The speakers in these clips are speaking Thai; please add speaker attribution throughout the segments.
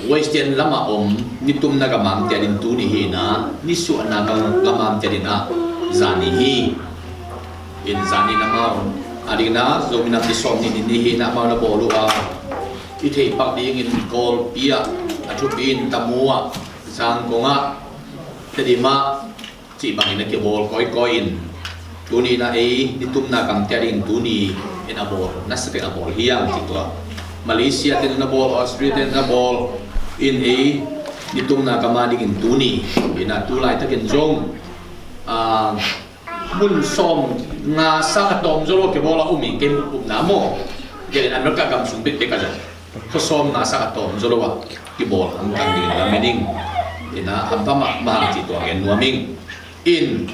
Speaker 1: Western lama nitum na gamam tiadin tu ni hina nisu na gamam tiadin a zani hi in zani na mau adina zomi na tisom ni hina mau na bolu a ithei pak ding in kol pia athupin tamua sang konga tedima ci bangin na ke bol koi in tu ni na nitum na gam tiadin tu ni in abol nasake abol hiang titwa Malaysia tin na bol Australia tin na bol in nitum na kamani in tuni ina tulai ta ken jong mun som nga sa tom zolo ke bola umi kem namo ke an ka gam sum bit ka ja ko som nga sa tom zolo wa ki bol ang kan din la mening ina hampa ma ti to gen nuaming in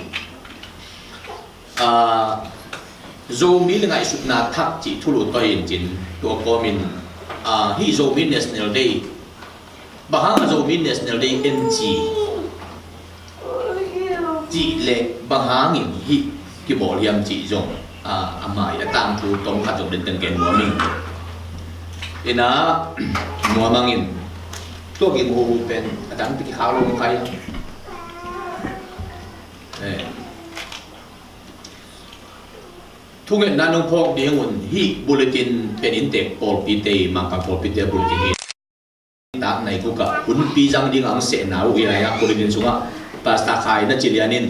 Speaker 1: Zomi lengai sut na thak chi thulu to in jin to komin hi Zomi National Day bahang Zomi National Day NG ji le bahang in hi ki bol yam ji jong amai tang thu tong kha jong den ten gen nuam ming ina nuamangin to gin ho pen adang ti khao lo khai thu ngen nanong phok dingun hi bulletin penin tek pol pite mang pa pol pite bulletin tak nai ku ka hun pi jang ding ang se nau wi ya bulletin sunga pasta khai na chilianin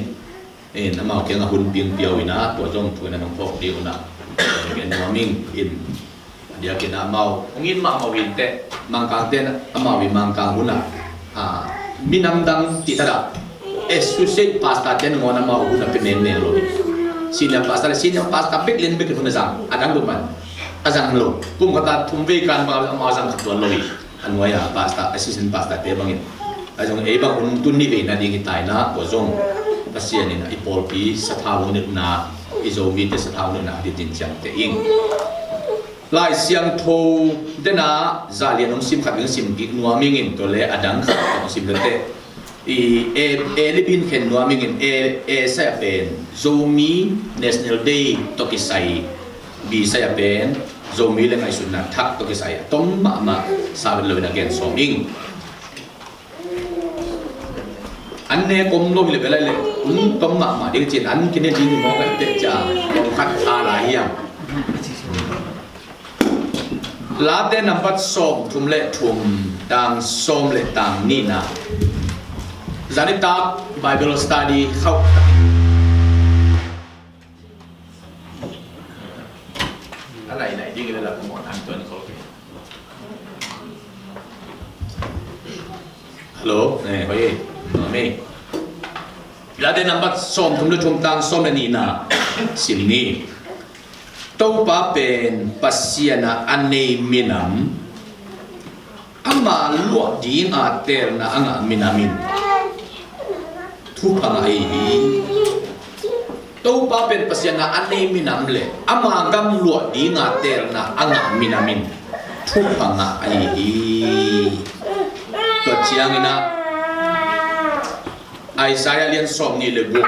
Speaker 1: namau ke nga hun ping piau ina to jong thu nanong phok di una gen naming in dia ke na mau ngin ma mau win te mang kang te amau wi mang kang huna minam dang ti tada su se pasta ten ngona mau huna penen ne lo senior pastor big len big huna jang adang du man azang lo kum kata thumve kan ma jang khatwan lo anwaya pastor assistant pastor te bangin ajong bang un tun ni ve na ding tai na ko jong pasian ni na ipol pi sathaw ni na izomi te sathaw ni na di tin chang te ing lai siang tho dena zalian ong sim khat ng sim gi nuaming in to le adang khat ong sim te libin ken nuaming in sa pen Zomi National Day to kisai bi sa pen Zomi le ngai sun na thak to kisai tom ma sa lo na gen soming anne kom lo le belai le tom ma ding chin an kin ne ding mo ka te cha ong khat ala hiam la de number som thum le thum tang som le tang ni na zanita Bible study khau alai nai ding le la ko mon an ton ko hello hoi me la de number som thum le thum tang som le ni na sim ni to pa pen pasiana ane minam ama lo ding a ter na anga minamin thu pangai to pa pen pasiana ane minam le ama gam lo ding a ter na anga minamin thu pangai to chiang ina Isaiah lian som ni le bu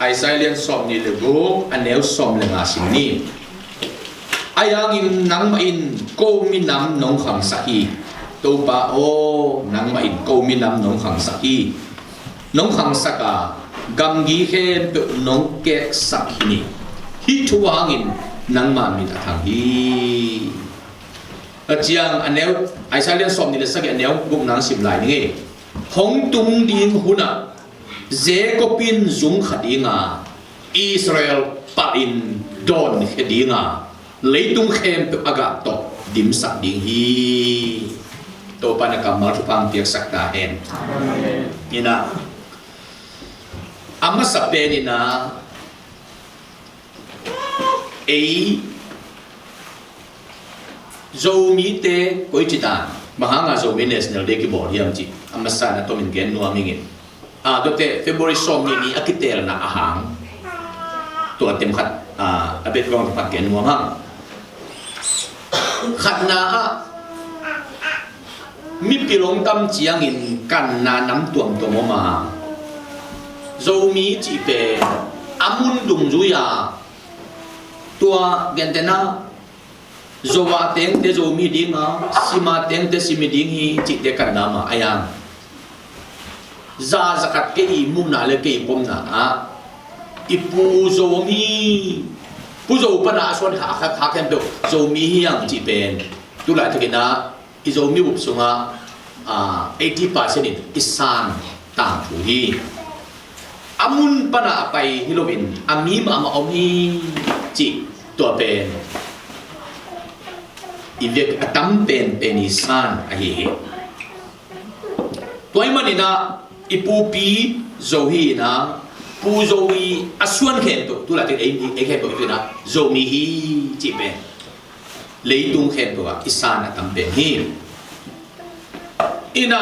Speaker 1: Isaiah som ni le bu anel som le nga sim ni ayang in nang ma in ko minam nong khang sa hi to pa o nang ma in ko minam nong khang sa hi nong khang sa ka gam gi he pe nong ke sa hi hi thu hang in nang ma mi ta thang hi chiang anel Isaiah som ni le sa ke anel buk nang sim lai ni hong tung ding huna Jacobin zung khadinga Israel pa in don khadinga leitung khem pe aga to dim sak ding hi to pa na kamal pang tiak sak ta hen ina ama sa penina Zomi te koi chitan mahanga Zomi National Day ki bor yam chi ama sa na to min gen nuamingin dote February som ni akitel na ahang to atem khat abet gong pat gen nuamang khat na mi pilong tam chiang in kan na nam tuam to ma Zomi chi pe amun dung ju ya tua gen te na zowa teng te zomi dinga sima teng te simi dingi chi te kan nama ayang za zakat ke i mum na le ke i pom na a ipu zomi pu zo pa na aswan ha ken do zomi hiang chi pen tu la thakina i zomi up sunga 80% in isan tang thu hi amun pa naไปฮิโรวินอามีมาเอามีจิตัวเป็นอีเวกตั้มเป็นนิสานอะเฮตัวมันนี่นะอีปูปีโซฮีนะปูโซฮีอส่วนเข็นตัวละที่เอ็กเข็นตัวคือนะโซมีฮีจิเป็นเลยตุงเข็นตัวอิสานตั้มเป็นฮีอีน่ะ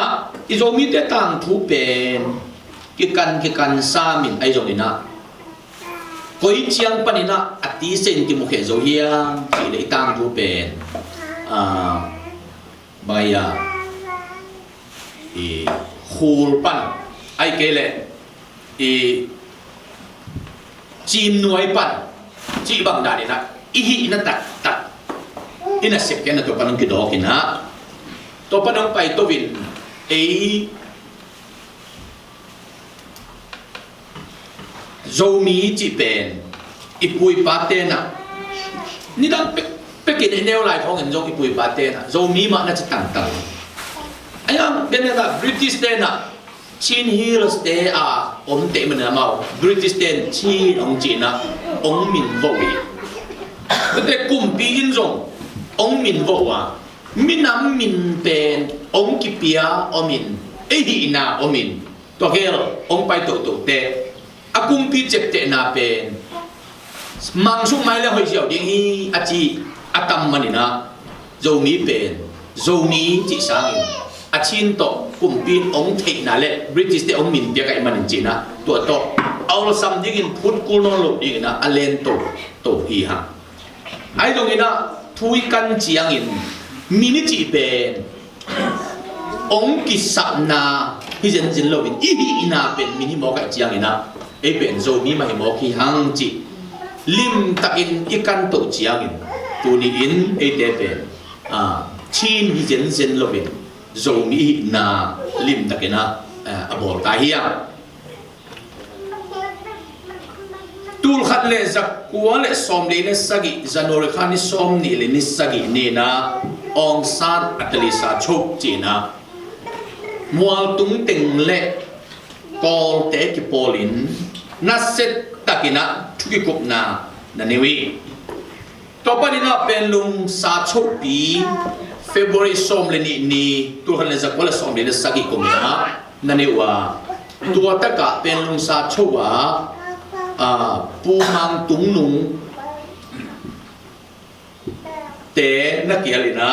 Speaker 1: อีโซมีแต่ตั้งทุเป็นกิกันซามินไอโซนี่นะก็อีเชียงปนินะอติเซนติมุขโซเฮียที่เลยตั้งทุเป็นบายาฮูลปันไอเกเลจีมหน่วยปันจีบังดานี่นะอีฮีนั่นตัดอินะเสกแกนะตัวปนังกิดอกินะตัวปนังไปตัววินโซมีจีเป็นอีปุยปาเตนะนี่ดังไปกินไอเนวไลท์ของเงินโซอีปุยปาเตนะโซมีมาน่าจะต่างไอ้ยังเป็นอะไรบริติชเดนอะชินฮิลสเตย์อมเตมันนะมาบริติชเดนชินองจีนะองมินโวีแต่กลุ่มปีอินซงองมินโวมินำมินเป็นองกิเปียอมินฮีนาอมินตัวเกลองไปตัวเตอากุมปีเจ็บเตนาเป็นมังสุไม่แล้วหอยเสียวดิ้งฮีอาจีอาตัมมันนี่นะโซมีเป็นโซมีจีสังอาชินโตกุมปีนองเทนาเลบริติชเตองมินเบียกไอมันจีนะตัวโตเอาละซัมดิ้งพุทธกุลนลบดิ้งนะอเลนโตฮีฮะไอ้ตรงนี้นะทุยกันจียงอินมินิจีเป็นองกิสับนาฮิเจนจินโลวินอีฮีนาเป็นมินิโมกับจียงอินนะไอเป็นโซมีมาฮิโมกีฮังจีลิมตักอินอีกันโตจียงอินตัวนี้อินไอเดเป็นชินฮิเจนจินโลวินโซมีนาลิมตักอินะอบอลตาฮิยาตูลขัดเลจักกัวเลสอมเลนสกิจันโอริคานิสอมนี่เลนิสกินี่นะองซาดอัตลิสาโชกจีนะมัวตุงติงเลกอลเตกิโปลินนัสเซตตักินะทุกิกุกนานันวีต่อไปนี้นะเป็นลุงซาโชกปีเฟบรุยสอมเลนี่ตูลขัดเลจักกัวเลสอมเลนสกิกุมนะนันว่าตัวตะกะเป็นลุงซาโชกว่าปูมังตุงนุงเตนักเกียรตินะ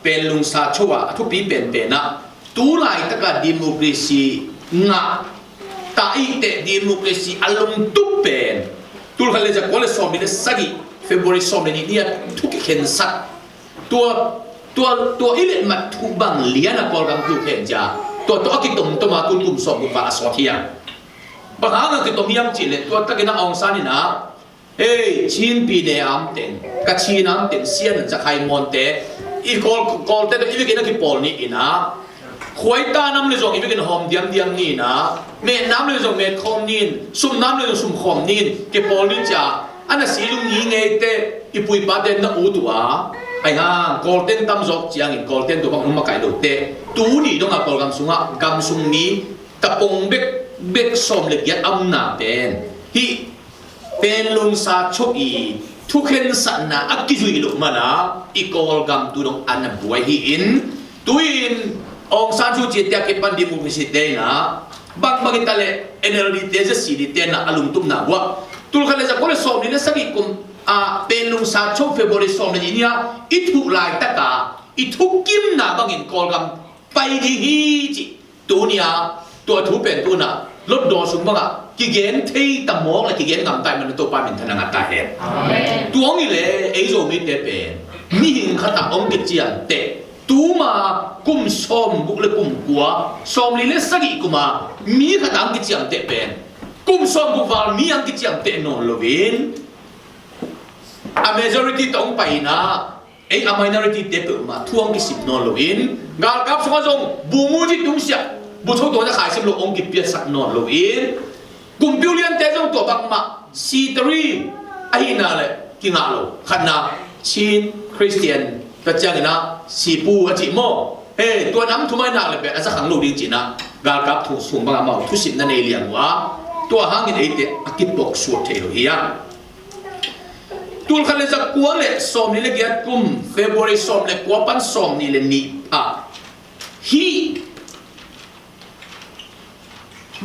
Speaker 1: เป็นลุงซาชัวทุกปีเป็นนะตูไลตะกะดิโมคราซีงะตาอีเตดิโมคราซีอารมณ์ตุเป็นตูเขาเลยจะกอลสอมเลยสักเฟบรุยสอมเลยนี่ทุกเข็นสักตัวอิเลนมาทุบังเลียนะกอลกัมทุกเข็นจ้าตัวกิตมตัวมากุมสอมกุบาสอทียปัญหาก็คือตัวมีอันจีเลตัวตะกินะองซานี่นะชินปีเดียมเต็งกัชินอันเต็งเสียนจะใครมอนเตอีกอลเตอีวิกินะกิปอลนี่อินะขวยตาน้ำเลยส่งอีวิกินะหอมเดียมนี่นะเมนน้ำเลยส่งเมนคอมนี่ซุ่มน้ำเลยส่งซุ่มคอมนี่กิปอลนี่จ้าอันนั้นสีลุงยี่ไงเตอีปุยปาเดนนะอูตัวไอ้ห่ากอลเตนตั้มจอกจียงอินกอลเตนตัวบางมาไก่โดดเตตูนี่ต้องกอลกำสุงะกำสุงนี้ตะปงเบกสมเล็กยัดอำนาเป็นฮีเป็นลุงซาโชอีทุกเห็นสันนะอักกิจุยลุมานะอีกอลกัมตุนงอันบวยฮีอินตุอินองซาโชจิตยากิปันดิมุมิสิเตนะบางกิตาเลเอเนอร์ดิเตจะสีดิเตนะอลุมตุมนะวะตุลคันเลจะคนสมนี่นะสักิกุมเป็นลุงซาโชเฟบริสมนี่เนี่ยอิทุลายตะกาอิทุกิมนะบางอินกอลกัมไปดีฮีจิตัวเนี่ยตัวทุเป็นตัวน่ะลดดอสุบังอ่ะกิเกนที่ตะมองและกิเกนงามใจมันตัวปาเป็นธนาตาเห็นตัวนี้เลยไอ้โซมิเตเป็นมีหิงขตักองกิจยันเตตัวมากุมซอมบุกเลยกุมกัวซอมลีเลสกิกุมามีขตักกิจยันเตเป็นกุมซอมบุกวาลมีอังกิจยันเตนนโลวินa majority ต้องไปนะ a minority te pe ma thuang ki sip non lo in gal kap songa jong bungu ji tung sia bu tho to na khai sim lo ong ki pia sak non lo in kum billion te jong to bak ma c3 ai na le ki nga lo khana chin christian ka chang na si pu a chi mo he to nam thu mai na le pe asa khang lo ding chi na gal kap thu sung ba ma thu sim na ne liang wa to hangin ei te akip tok su the lo hiya tul khale za kwa le som ni le giat kum February som le kwa pan som ni le ni a hi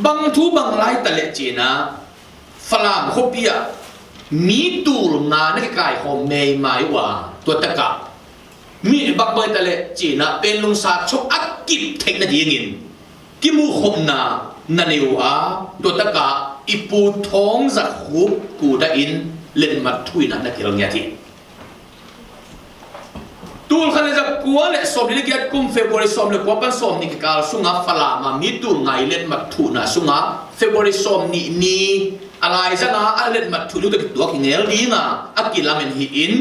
Speaker 1: bang thu bang lai ta le china falam khopia mi tul nga na kai hom mei mai wa to ta ka mi bak boy ta le china pen lung sa chok akip thek na dingin ki mu khom na na newa to ta ka ipu thong za khu ku da in len mat thui na na kirong yati tul khale za kwa le som ni giat kum February som le kwa pan som ni ka sunga fala ma mi tul ngai len mat thu na sunga February som ni alai za na a len mat thu lu ta to ki ngel li nga akilamen hi in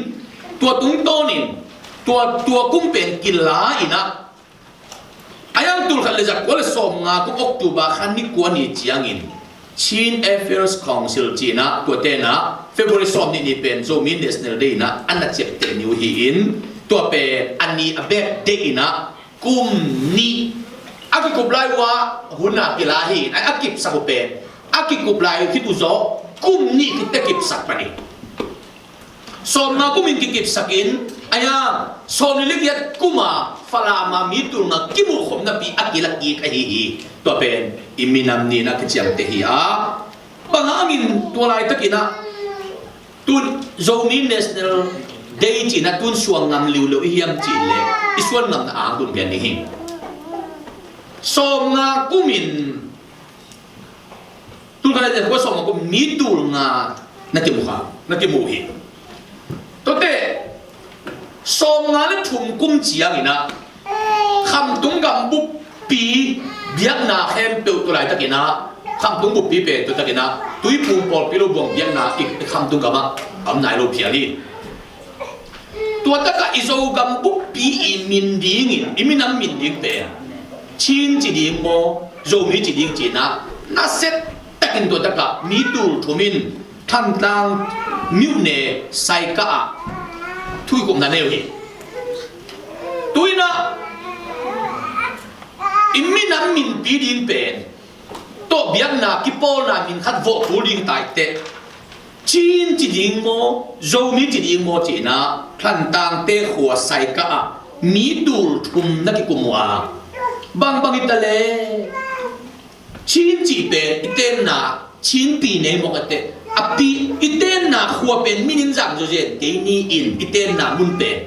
Speaker 1: tua tung tonin tua kum pen kila ina ayang tul khale za kwa le som nga ku October khan ni kwa ni chiangin Chin Affairs Council China tua te na February som ni pen Zomi National Day na anna chep te new hi in tua pe ani abek de ina kum ni aki kublai wa huna kilahi ai akip sa ko pe aki kublai kitu zo kum ni kita kip sak pani som na kumin kip sakin aya som ni ligiat kuma falama mitul na kimu khom na pi akila ki kai hi tua pe iminam ni na kichang te hi a bangangin tua lai takina tun Zomi National Day China tun suang ngam liu lo hiam chi le iswan ngam na ang tun gen ni hi som nga kumin tun kana de ko som ko mi tul nga na ki mukha na ki mu hi to te som nga le thum kum chiang ina kham tung gam bu pi biak na khem pe to lai takina kham tung bu pi pe to takina tui pum pol pi lo bong biak na ik kham tung gama am nai lo phiali tua ta ka izo gam bu pi i min ding in iminam min ding pe chin chi ding mo zo mi chi ding chi na set takin to ta ka mi tul thumin tham tang miu ne sai ka a thui kum na ne hi tuina iminam min pi ding pen to biak na ki pol na min khat vo thu ding tai te Chin chỉ đi ngô, Zomi chỉ đi ngô chỉ na, thằng tang te khua sai cả, mi tul thum na ki kumwa, bang itale, Chin chỉ pen iten na, Chin pi ne mo kate, api iten na khua pen minin zam zo jen, te ni in iten na mun pen,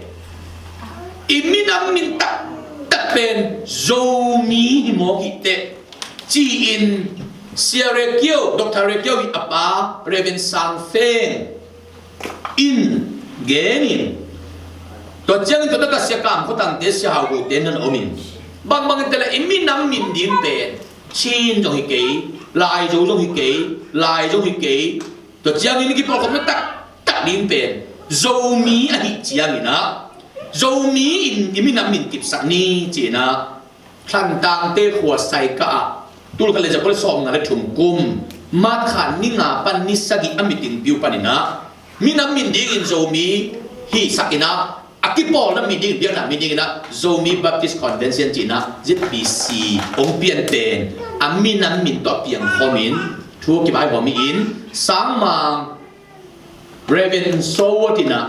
Speaker 1: iminam min tak pen Zomi mo kite, chỉ in Siarekyo, Dr. Rekyo wi apa Reven Sang Feng in genin to jang to ta sia kam ko tang te sia ha go ten nan omin bang tele imin nam min dim pe chin jong hi ke lai jong hi ke lai jong hi ke to jang ni ki por ko tak dim pe Zomi ani chiang ina Zomi in imin nam min kip sak ni china thlan tang te khwa sai ka tul khale ja kol som na le thum kum ma khan ni nga pan ni sagi amiting piu panina minam min ding in Zomi hi sakina akipol na meeting biak na meeting na Zomi Baptist Convention China ZCC ong pian pen aminam min to piang khomin thu ki bai homi in sangmang Reverend Sowatina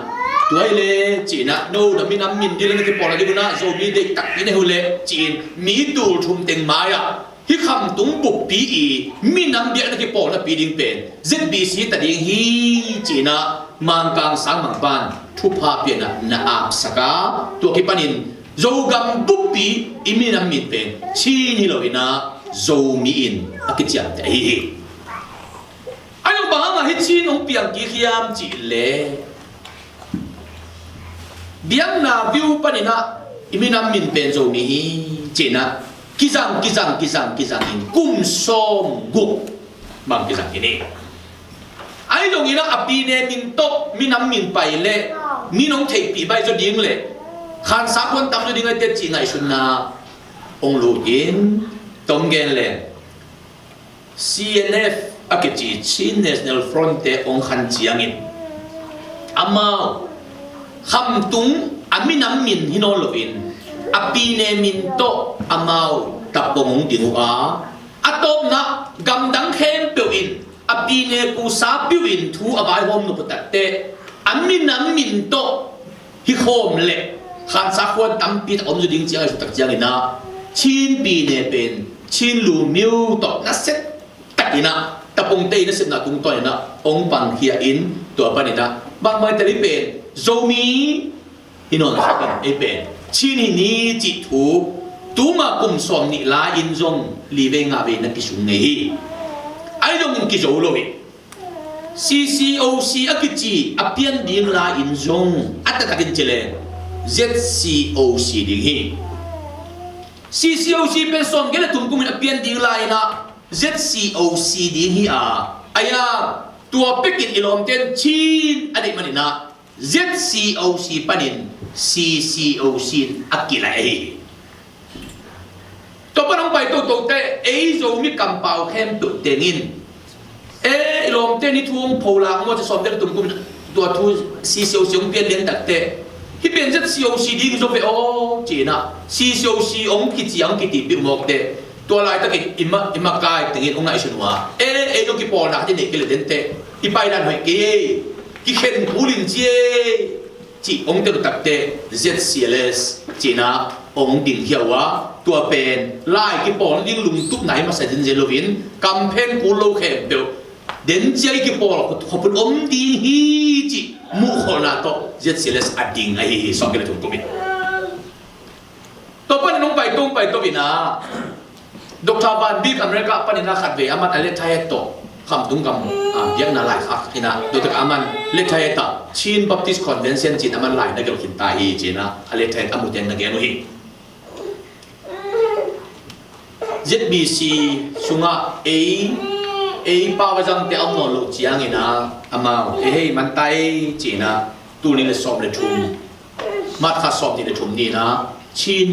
Speaker 1: tuaile China no na minam min dil na ki pol na ki na Zomi de tak ni ne hule chin mi tul thum teng maya hi kham tung bu pi i minam biak na ki pol na pi ding pen ZBC ta ding hi China mang kang sang mang pan thu pha pian na ap saka to ki panin zogam bu pi iminam min pen chi ni lo ina Zomi in akicham ta hi ayo ba nga hi chi nong piang ki khiam chi le biang na view panina iminam min pen Zomi hi China kizang in kum som gu mang kizang ini ai dong ina api ne min to minam min pai le มีน้องเทปีใบจะดิ้งเลยขันสักคนตำจะดิ้งไอเด็ดจีไงชุนนาองลูกินตรงเกนเลย CNF อากิจีชิน National Front เตองขันจียงินอามาคำตุงอามิน้ำมินฮิโนโลวินอาปีเนมินโตอามาตับปงงดิงอาอาตบนะกำดังเข้มเปียวอินอาปีเนกูซาปิวอินทูอาบายโฮมนุปตัดเตอามิน้ำมินโตฮิโฮมเล่ขันสักคนตำปีตอมจะดิ้งจีไอสุดตักจียงินนะชินปีเนเป็นชินลูมิวโตนัสเซตตักอินะตะปงเตยนัสเซตนะตุงตัวนะองปังเฮียอินตัวปนินะบางวันแต่ลิเป็นZomi ฮิโนนะกันไอเป็นชินนี่จิตถูตูมากุมสอมนี่ลาอินจงลีเวงาเวนักกิสุงเงยไอจงกิโจโลเว CCOC อากิจีอาเปียนดิ้งลาอินจงอัตตะกินเจเล ZCOC ดิ้งฮี CCOC เป็นสอมเกลตุมกุมินอาเปียนดิ้งลาอินะ ZCOC ดิ้งฮีอายาตัวเป็กินอิลอมเตนชินอดีตมันนะ ZCOC ปันิน CCOC อักกิไลตัวปนองไปตัวเตะโซมีกำเปาเข้มตุเตนินอิลอมเตนิทุ่งโพลางว่าจะสอบได้ตุ่มกุมตัวทู CCOC องเปลี่ยนเลี้ยงตัดเตะที่เป็น ZCOC ดีก็จะไปโอ้จีน่ะ CCOC องกิจยังกิจปิดหมกเตะตัวลายตะกี้อิมากายถึงองค์ไหนชนวะต้องกิปอนักที่นี่กิเลเดนเตอีไปนั่นหอยกิเข็นพูลินเจจีองค์เตลุตักเต ZCLS จีน่ะองค์ดิ่งเขียววะตัวเป็นลายกิปอดิ้งลุงตุ๊กไหนมาใส่ดินเจลวินกำเพนกูโลเข็มเบลเดินเจกิปอขบุนอมดิ่งฮีจีมุขนาโต ZCLS อดิ่งไอ้สองกิเลตุกตุบินตัวปั้นน้องไปตุ้งไปตัวบินะดอกทาวันบีบอเมริกาปนินาขัดเวอามันอะไรไทยโตคำตุ้งกำยังน่าหลายครับที่นะโดยแต่อามันเลไทยต่อชีนบัพติสต์คอนเวนชั่นจีนอามันหลายนักเกี่ยวกับตาฮีจีนะอะไรไทยอามุเดนนักเกี่ยวกับฮี ZBC สุงะป้าวจังเตอมโนโลจียงนะอามามันไตจีนะตูนี่เลยสอบเลยชุมมาขัดสอบที่เลยชุมนี่นะชีน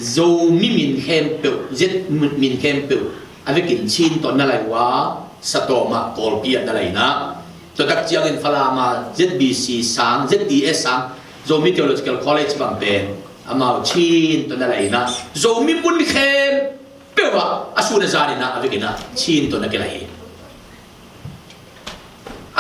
Speaker 1: Zomi min hempel, Z min hempel. Avec une chine ton nalaiwa, satoma kolpia nalaina. To tak jiang in falama ZBC sang, ZDS sang, Zomi Theological College bangpen. Amau chin ton nalaina. Zomi mun hempel wa asuna zarina avec ina chin ton nakelai.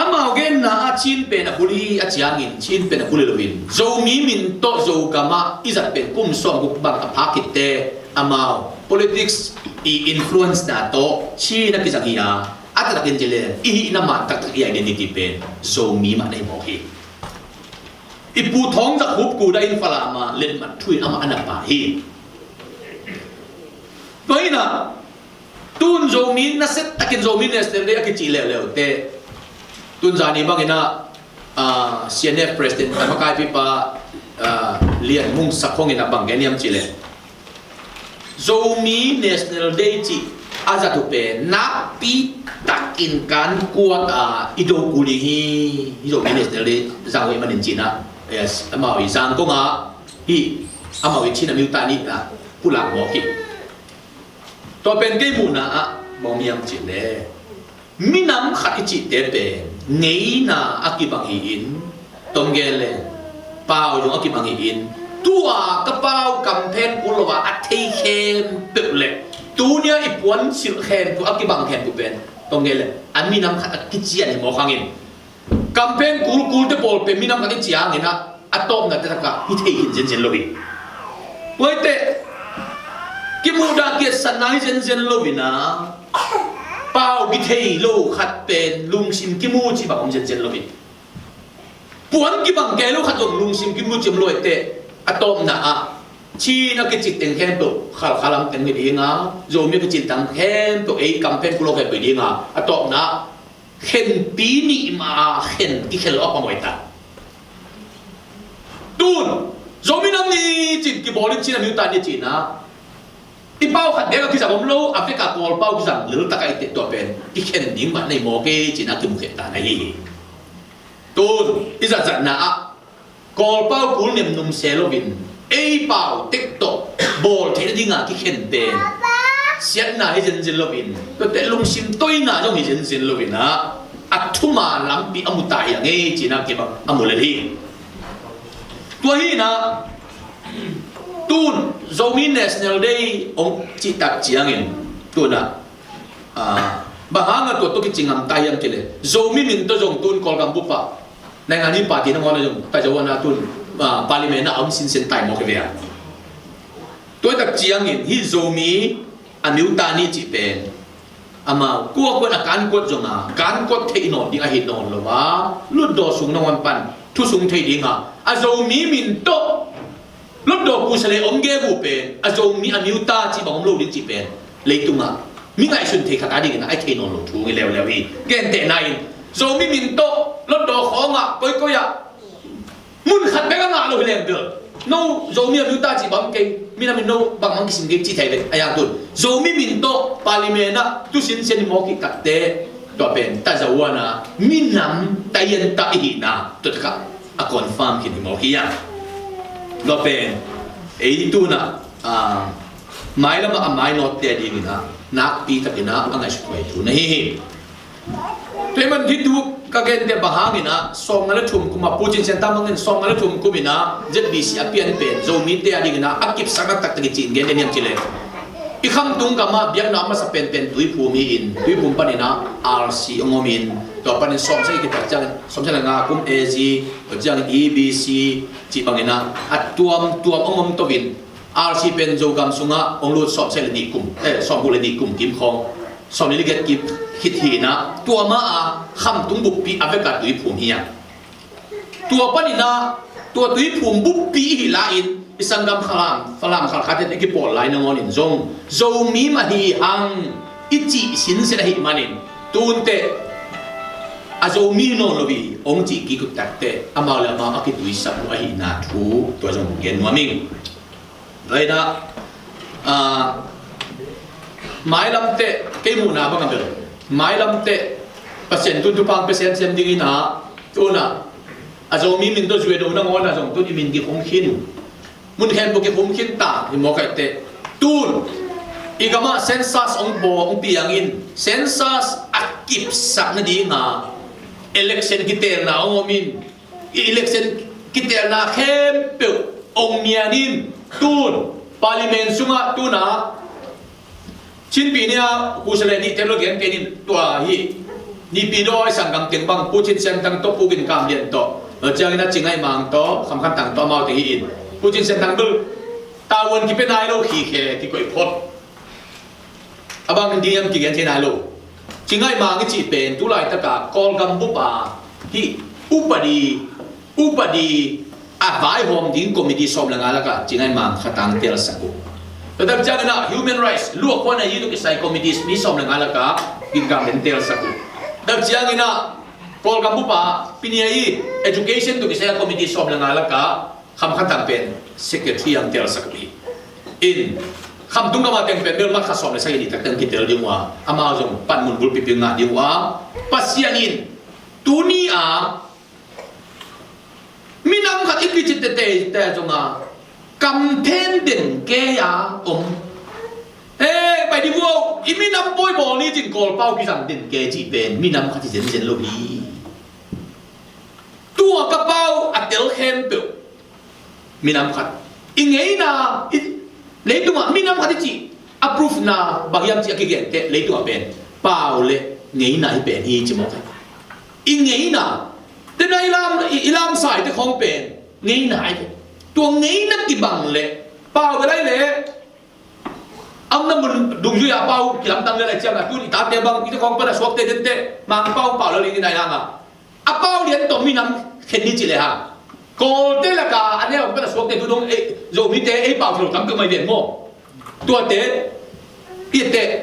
Speaker 1: Amau gen na chin pen akuli achiangin chin pen akuli lovin Zomi min to zogama izat pen kum som bukbang apakit te amau politics I influence na to chi na kisakia at takin jele I naman tak identity pen Zomi ma nay mohi iputong sa hup ku dain falama len mat thui ama anak pa hi toina tun Zomi na set takin Zomi nes de akichi le te Tun zani bang ina CNF President makai pipa lian mung sakong ina bang geniam Chile Zomi National Day chi azatu pe na pi takin kan kuat ido kulihi Zomi National Day zangwe manin China yes amau izang ko nga hi amau China miutani pulang mo ki to pen ke muna momiam Chile minam khat chi te pe ngei na akibang hiin tonggele pau yung akibang hiin tua kapau kampen ulowa athei khem pele tunia ipuan sil khem tu akibang khem tu pen tonggele aminam khat kichian mo khangin kampen kul te pol pe minam khat chiang ina atom na taka hi thei hin jen lobi poite kimuda ke sanai jen lobina Pau githei lo khat pen lung sim kimu chi ba om jen lobi puan ki bang ke lo khat lung sim kimu chim loi te atom na chi na ke chit teng khem to khalam teng ni nga Zomi ke chit tang khem to campaign ku lo ke pe nga atom na khen pi ni ma khen ki khel op ngoi ta tun Zomi nam ni chit ki bolin chi na mi ta ni chi na Ipau khat dega kisa bomlo Afrika kol pau kisa lel takai te to pen iken ning ma nei mo ke china kim khet ta nei tu iza zat na กอลเป้ากูเนี่ยนุ่มเซลวินเอ้เป้าเต็กโตบอลเทนดิ้งอ่ะที่เข็นเป็นเสียหน้าให้เจนเจนลวินตัวเตลุงซิมตัวหน้าจ้องให้เจนเจนลวินนะอัดทุ่มาลำปีอมุตายอย่างงี้จีน่าเก็บอมุเลทีตัวฮีนะตูน Zomi National Day องจิตักจียงเองตัวน่ะบางครั้งตัวตุกิจิงามตายยังเจเลย Zomi มินตัวจงตูนกอลกัมบุปะในงานนี้ปาร์ตี้นั่งวันนั้นจงแต่จะวันนั้นตูนปาร์ลิเมนต์อัมสินเซนไตมอกเวียตัวตักจียงเองฮี Zomi อันนิวตานี่จีเป็นอามากัวคนอาการกดจงการกดเทนอนดีอาหินอนหรอวะลุดดอสุงนวันปันทุสุงเทดิงอาZomi มินโตลุดดอกกูเสลอมเกบูเป็นอาZomi อันนิวตาจีบังลูกดิจีเป็นเลยตุงมิไงสุนเทขนาดนี้นะไอเทนอนหลุดทูงี้แล้วอีแกนเตะนายZomi มินโตลุดดอกของก้อยมุนขัดไปก็งาเลยเด้อโน่Zomi อันนิวตาจีบังเกมินามิโน่บางมังกิสิงเกจีไทยเลยไอ้ยังตุนZomi มินโตปาลิเมนะตุสินเซนิโมกิกัดเตะตัวเป็นแต่จะว่านะมินำแต่ยันตาอีนะตัวตะกะอะคอนฟาร์มกินโมกิยังตัวเป็นไอ้ตัวน่ะไม่ละมาไม่นอตเตะดีนะนักปีตักนะอันไหนสุดไว้ตัวนี้ตัวมันที่ดูก็เกินเดบะฮามินะสองนั่นทุ่มกุมาปูจินเซนตามังเงินสองนั่นทุ่มกุมินะZCCอภิอันเป็นZomiเตะดีนะอักกิบสักตักตะกิจินเกนเดนิยมจิเลอีกคำตุงกามาเบียงน้ำมาสเปนเป็นตุยภูมิอินตุยภูมิปนินะ RC องมินตัวปนิสอมใช่กิจจังสมใช่ละงาคุม AZ จัง EBC จีบังเงินะอัดตัวองมตัววิน RC เป็นโจกำสุงะองลุดสอมใช่ละดีกุมสอมบุเลดีกุมกิมคองสอมลิเกตกิบคิดหีนะตัวมาคำตุงบุปปีอเวกัดตุยภูมิยังตัวปนินะตัวตุยภูมิบุปปีหิลาอินสังกัมฝรั่งขลัดเด็กปอลไลน์นงอนินZomiมาดีหังอิจิสินเสดหิมานินตูนเตอาZomiโนโลบีองจิกิกุตักเตอามาเลมาอากิตุยสับวะหินาทูตัวจงเกนวามิงเลยนะไม้ลำเตเกี่ยมูนาบังเบลไม้ลำเตเปอร์เซ็นต์ตุนพังเปอร์เซ็นต์เซมดิ้งนะตัวน่ะอาZomiมินตัวช่วยดูนังวันนะจงตัวอิมินกิคงขินมุนเห็นบุกผมคิดตาที่มองกันเตะตูนอีกมาเซนซัสองโบองปีอย่างอินเซนซัสอักกิบสักนาดีนะเอเล็กชันกิเตอร์นะองมินเอเล็กชันกิเตอร์นะเข้มเปิลองเมียนินตูนพาร์ลิเมนต์สุงะตูนะชิ้นปีนี้กูเสลนี่เทโลเกนเป็นตัวฮีนี่ปีดอยสังกังเตียงบังผู้ชินเซนตั้งโตผู้กินกามเรียนโตจากนั้นจิงไอมังโตสำคัญตั้งโตมาถึงอินผู้จินเซนตังดุลตาวันกิเป็นนายโลขี้เขที่ก่อยพดอาบังดียมกี่เงินที่นายโลจิงไงมากิจีเป็นตุลายตะกากอลกัมบุปาที่อุปดีอาไว้หอมดิ้งคอมมิตี้สอมละงาละกะจิงไงมาขัดตังเตลสักุแต่ดับจากนั้น human rights ลวกคนในยุคที่ใส่คอมมิตี้มีสอมละงาละกะกินกามเป็นเตลสักุดับจากนั้นกอลกัมบุปาปีนี้ education ตุกิใส่คอมมิตี้สอมละงาละกะคำขัดตังเป็น secretary ยังเตลสักปีอินคำตุงกมาเต็งเป็นเรื่องมัดข้าสอบในสายนี้แต่เต็งกิเตลดีกว่าอามาจงปั่นมุนบุลปิปิงาดีกว่าปัสยานินตุนีมีนำขัดอีกจิตเตแต่จงกำเทนเด่นเกียไปดีวัวอีมีนำบอยบอลนี่จิงกอลเป้ากิสังเด่นเกจีเป็นมีนำขัดที่เจนโลบีตัวกระเป๋าอัดเตลเข้มเปิลมีน้ำขัดอิงเองนะเลยตัวมีน้ำขัดที่ approve นะบางอย่างที่เกี่ยวกับเลยตัวเป็นเปล่าเลยเงี้ยนะเป็นอีจิมอกอิงเงี้ยนะแต่ในอิลามสายที่ของเป็นเงี้ยนะตัวเงี้ยนักกิบังเลยเปล่าก็ได้เลยอันนั้นมันดุงยุยเปล่ากิลามตังเลยอะไรเจ้าหน้าตัวนี้ตาเตบังที่ของเป็นสวกเตเตมาเปล่าแล้วเลยที่ไหนล่ะเปล่าเรียนตัวมีน้ำเข็นนี่จีเลยฮะก็เตละกาอันนี้ผมเป็นสวกเตดูดงZomiเตเปล่าถลุกทำก็ไม่เรียนโม่ตัวเต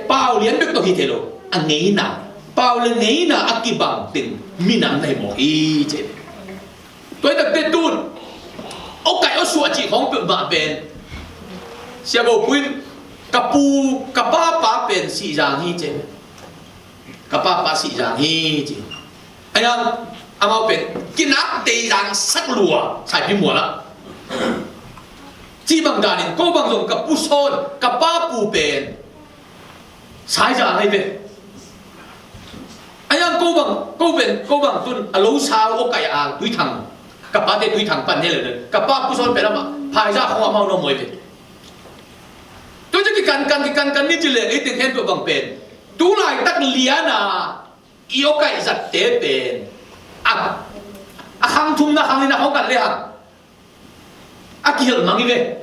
Speaker 1: เปล่าเรียนเป็นตัวฮิเทโลอันนี้นะเปล่าเรียนนี้นะอักกิบังติงมีน้ำในหม้ออีเจตัวเตตูนโอเคเอาส่วนจีของเป็นมาเป็นเสียบอกคุณกับปูกับป้าป้าเป็นสี่อย่างฮีเจกับป้าป้าสี่อย่างฮีเจไอ้ยังอามาเป็นกินนักตี giang sắc lùa sai phim mùa lắm chỉ bằng đàn nên cô bằng dùng cặp pu son cặp ba pu bền sai ra hay về anh em cô bằng tuân lâu sao ô cày túi thằng cặp ba tê túi thằng pan thế là cặp ba pu son bền lắm mà phải ra không mau nó mới về tôi cho cái căn ní chỉ là ấy tiếng khen của bằng bền tú lại tắc liá na yêu cày giật tế bền khang thung na khang ni na không cần lẽ hả kiel mang về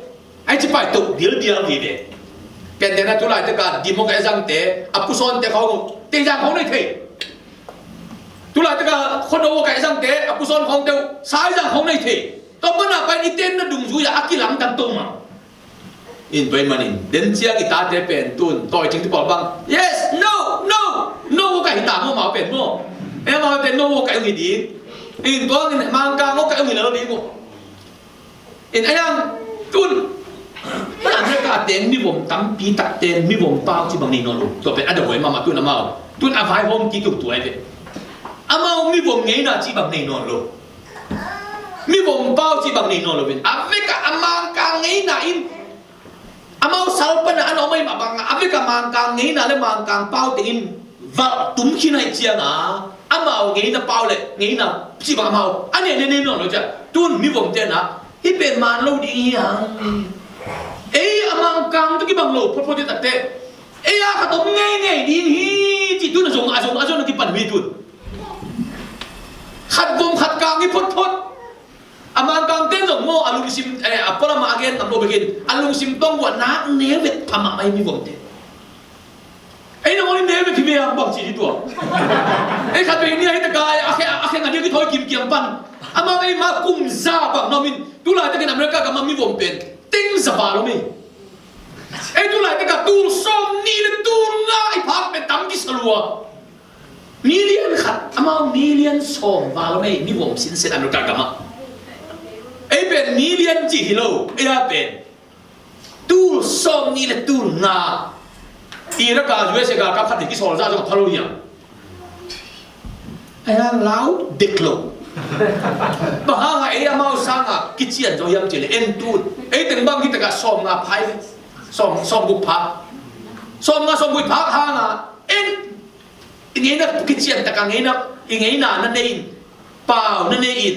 Speaker 1: anh chỉ phải tụ điều gì về cái này là tôi lại tất cả đi một cái răng té pu son té không té răng không này thế tôi lại tất cả con đâu cái răng té pu son không đâu sai răng không này thế tôi muốn là phải đi tên nó đúng rồi à kia lắm tăng tung mà in vậy mà in đến chia cái ta té bền tuôn tôi chính thức bảo bằng yes no cái ta mua mạo bền mua em nói bền no cái gì đi in tôi mang ca nó cái gì nữa đi mua in anh em tuôn anh ấy cả tên mi vòng tắm pi tạt tên mi vòng bao chỉ bằng này nó luôn tôi phải ăn được với mà tuôn làm mau tuôn ăn phải hôm kí tục tuổi vậy mau mi vòngงี้là chỉ bằng này nó luôn mi vòng bao chỉ bằng này nó luôn với cả mang càngงี้là in mau sao bên anh ông ấy mà bằng với cả mang càngงี้là lấy mang càng bao tiền và túm khi này chia à mauงี้là bao lạiงี้là chỉ bằng mau anh này nên nó rồi chứ tuôn mi vòng tên à ít bên mà lâu đi à ấy amang kang tu kibang lo phot phot tak te ấy à ka tom nghe đi hi chỉ tu là dùng nó cái bản vi tu khát vong khát kang ni phot phot amang kang tên dùng mo alung sim apola ma again ambo begin alung sim tong wa na ne vet phama mai mi vong te ấy nó muốn ne vet phim ya bang chỉ tu ấy khát về ni ai ta kai akhe ngadi ki thoi kim kiam pan amang ai ma kum za bang no min tu la ta ke America ka ma mi vong pen tinh giờ vào luôn mi, ấy tôi lại tất cả tu som ni là tu ngay phát bên tắm cái sầu million khát, ama million som vào luôn mi vòng xin xin ăn được cả mà, ấy bên million chỉ hello, ấy là bên tu som ni là tu na, ý là cả chúng sẽ cả phát triển cái sầu ra cho thằng lôi ấy là lão địch lộ. Bahang ay mau sanga kitchen jo yam chile en tu ấy từng bang kita ka som nga phai som buk phak ha nga en ngei na kitchen ta ka ngei na na nei pau na nei in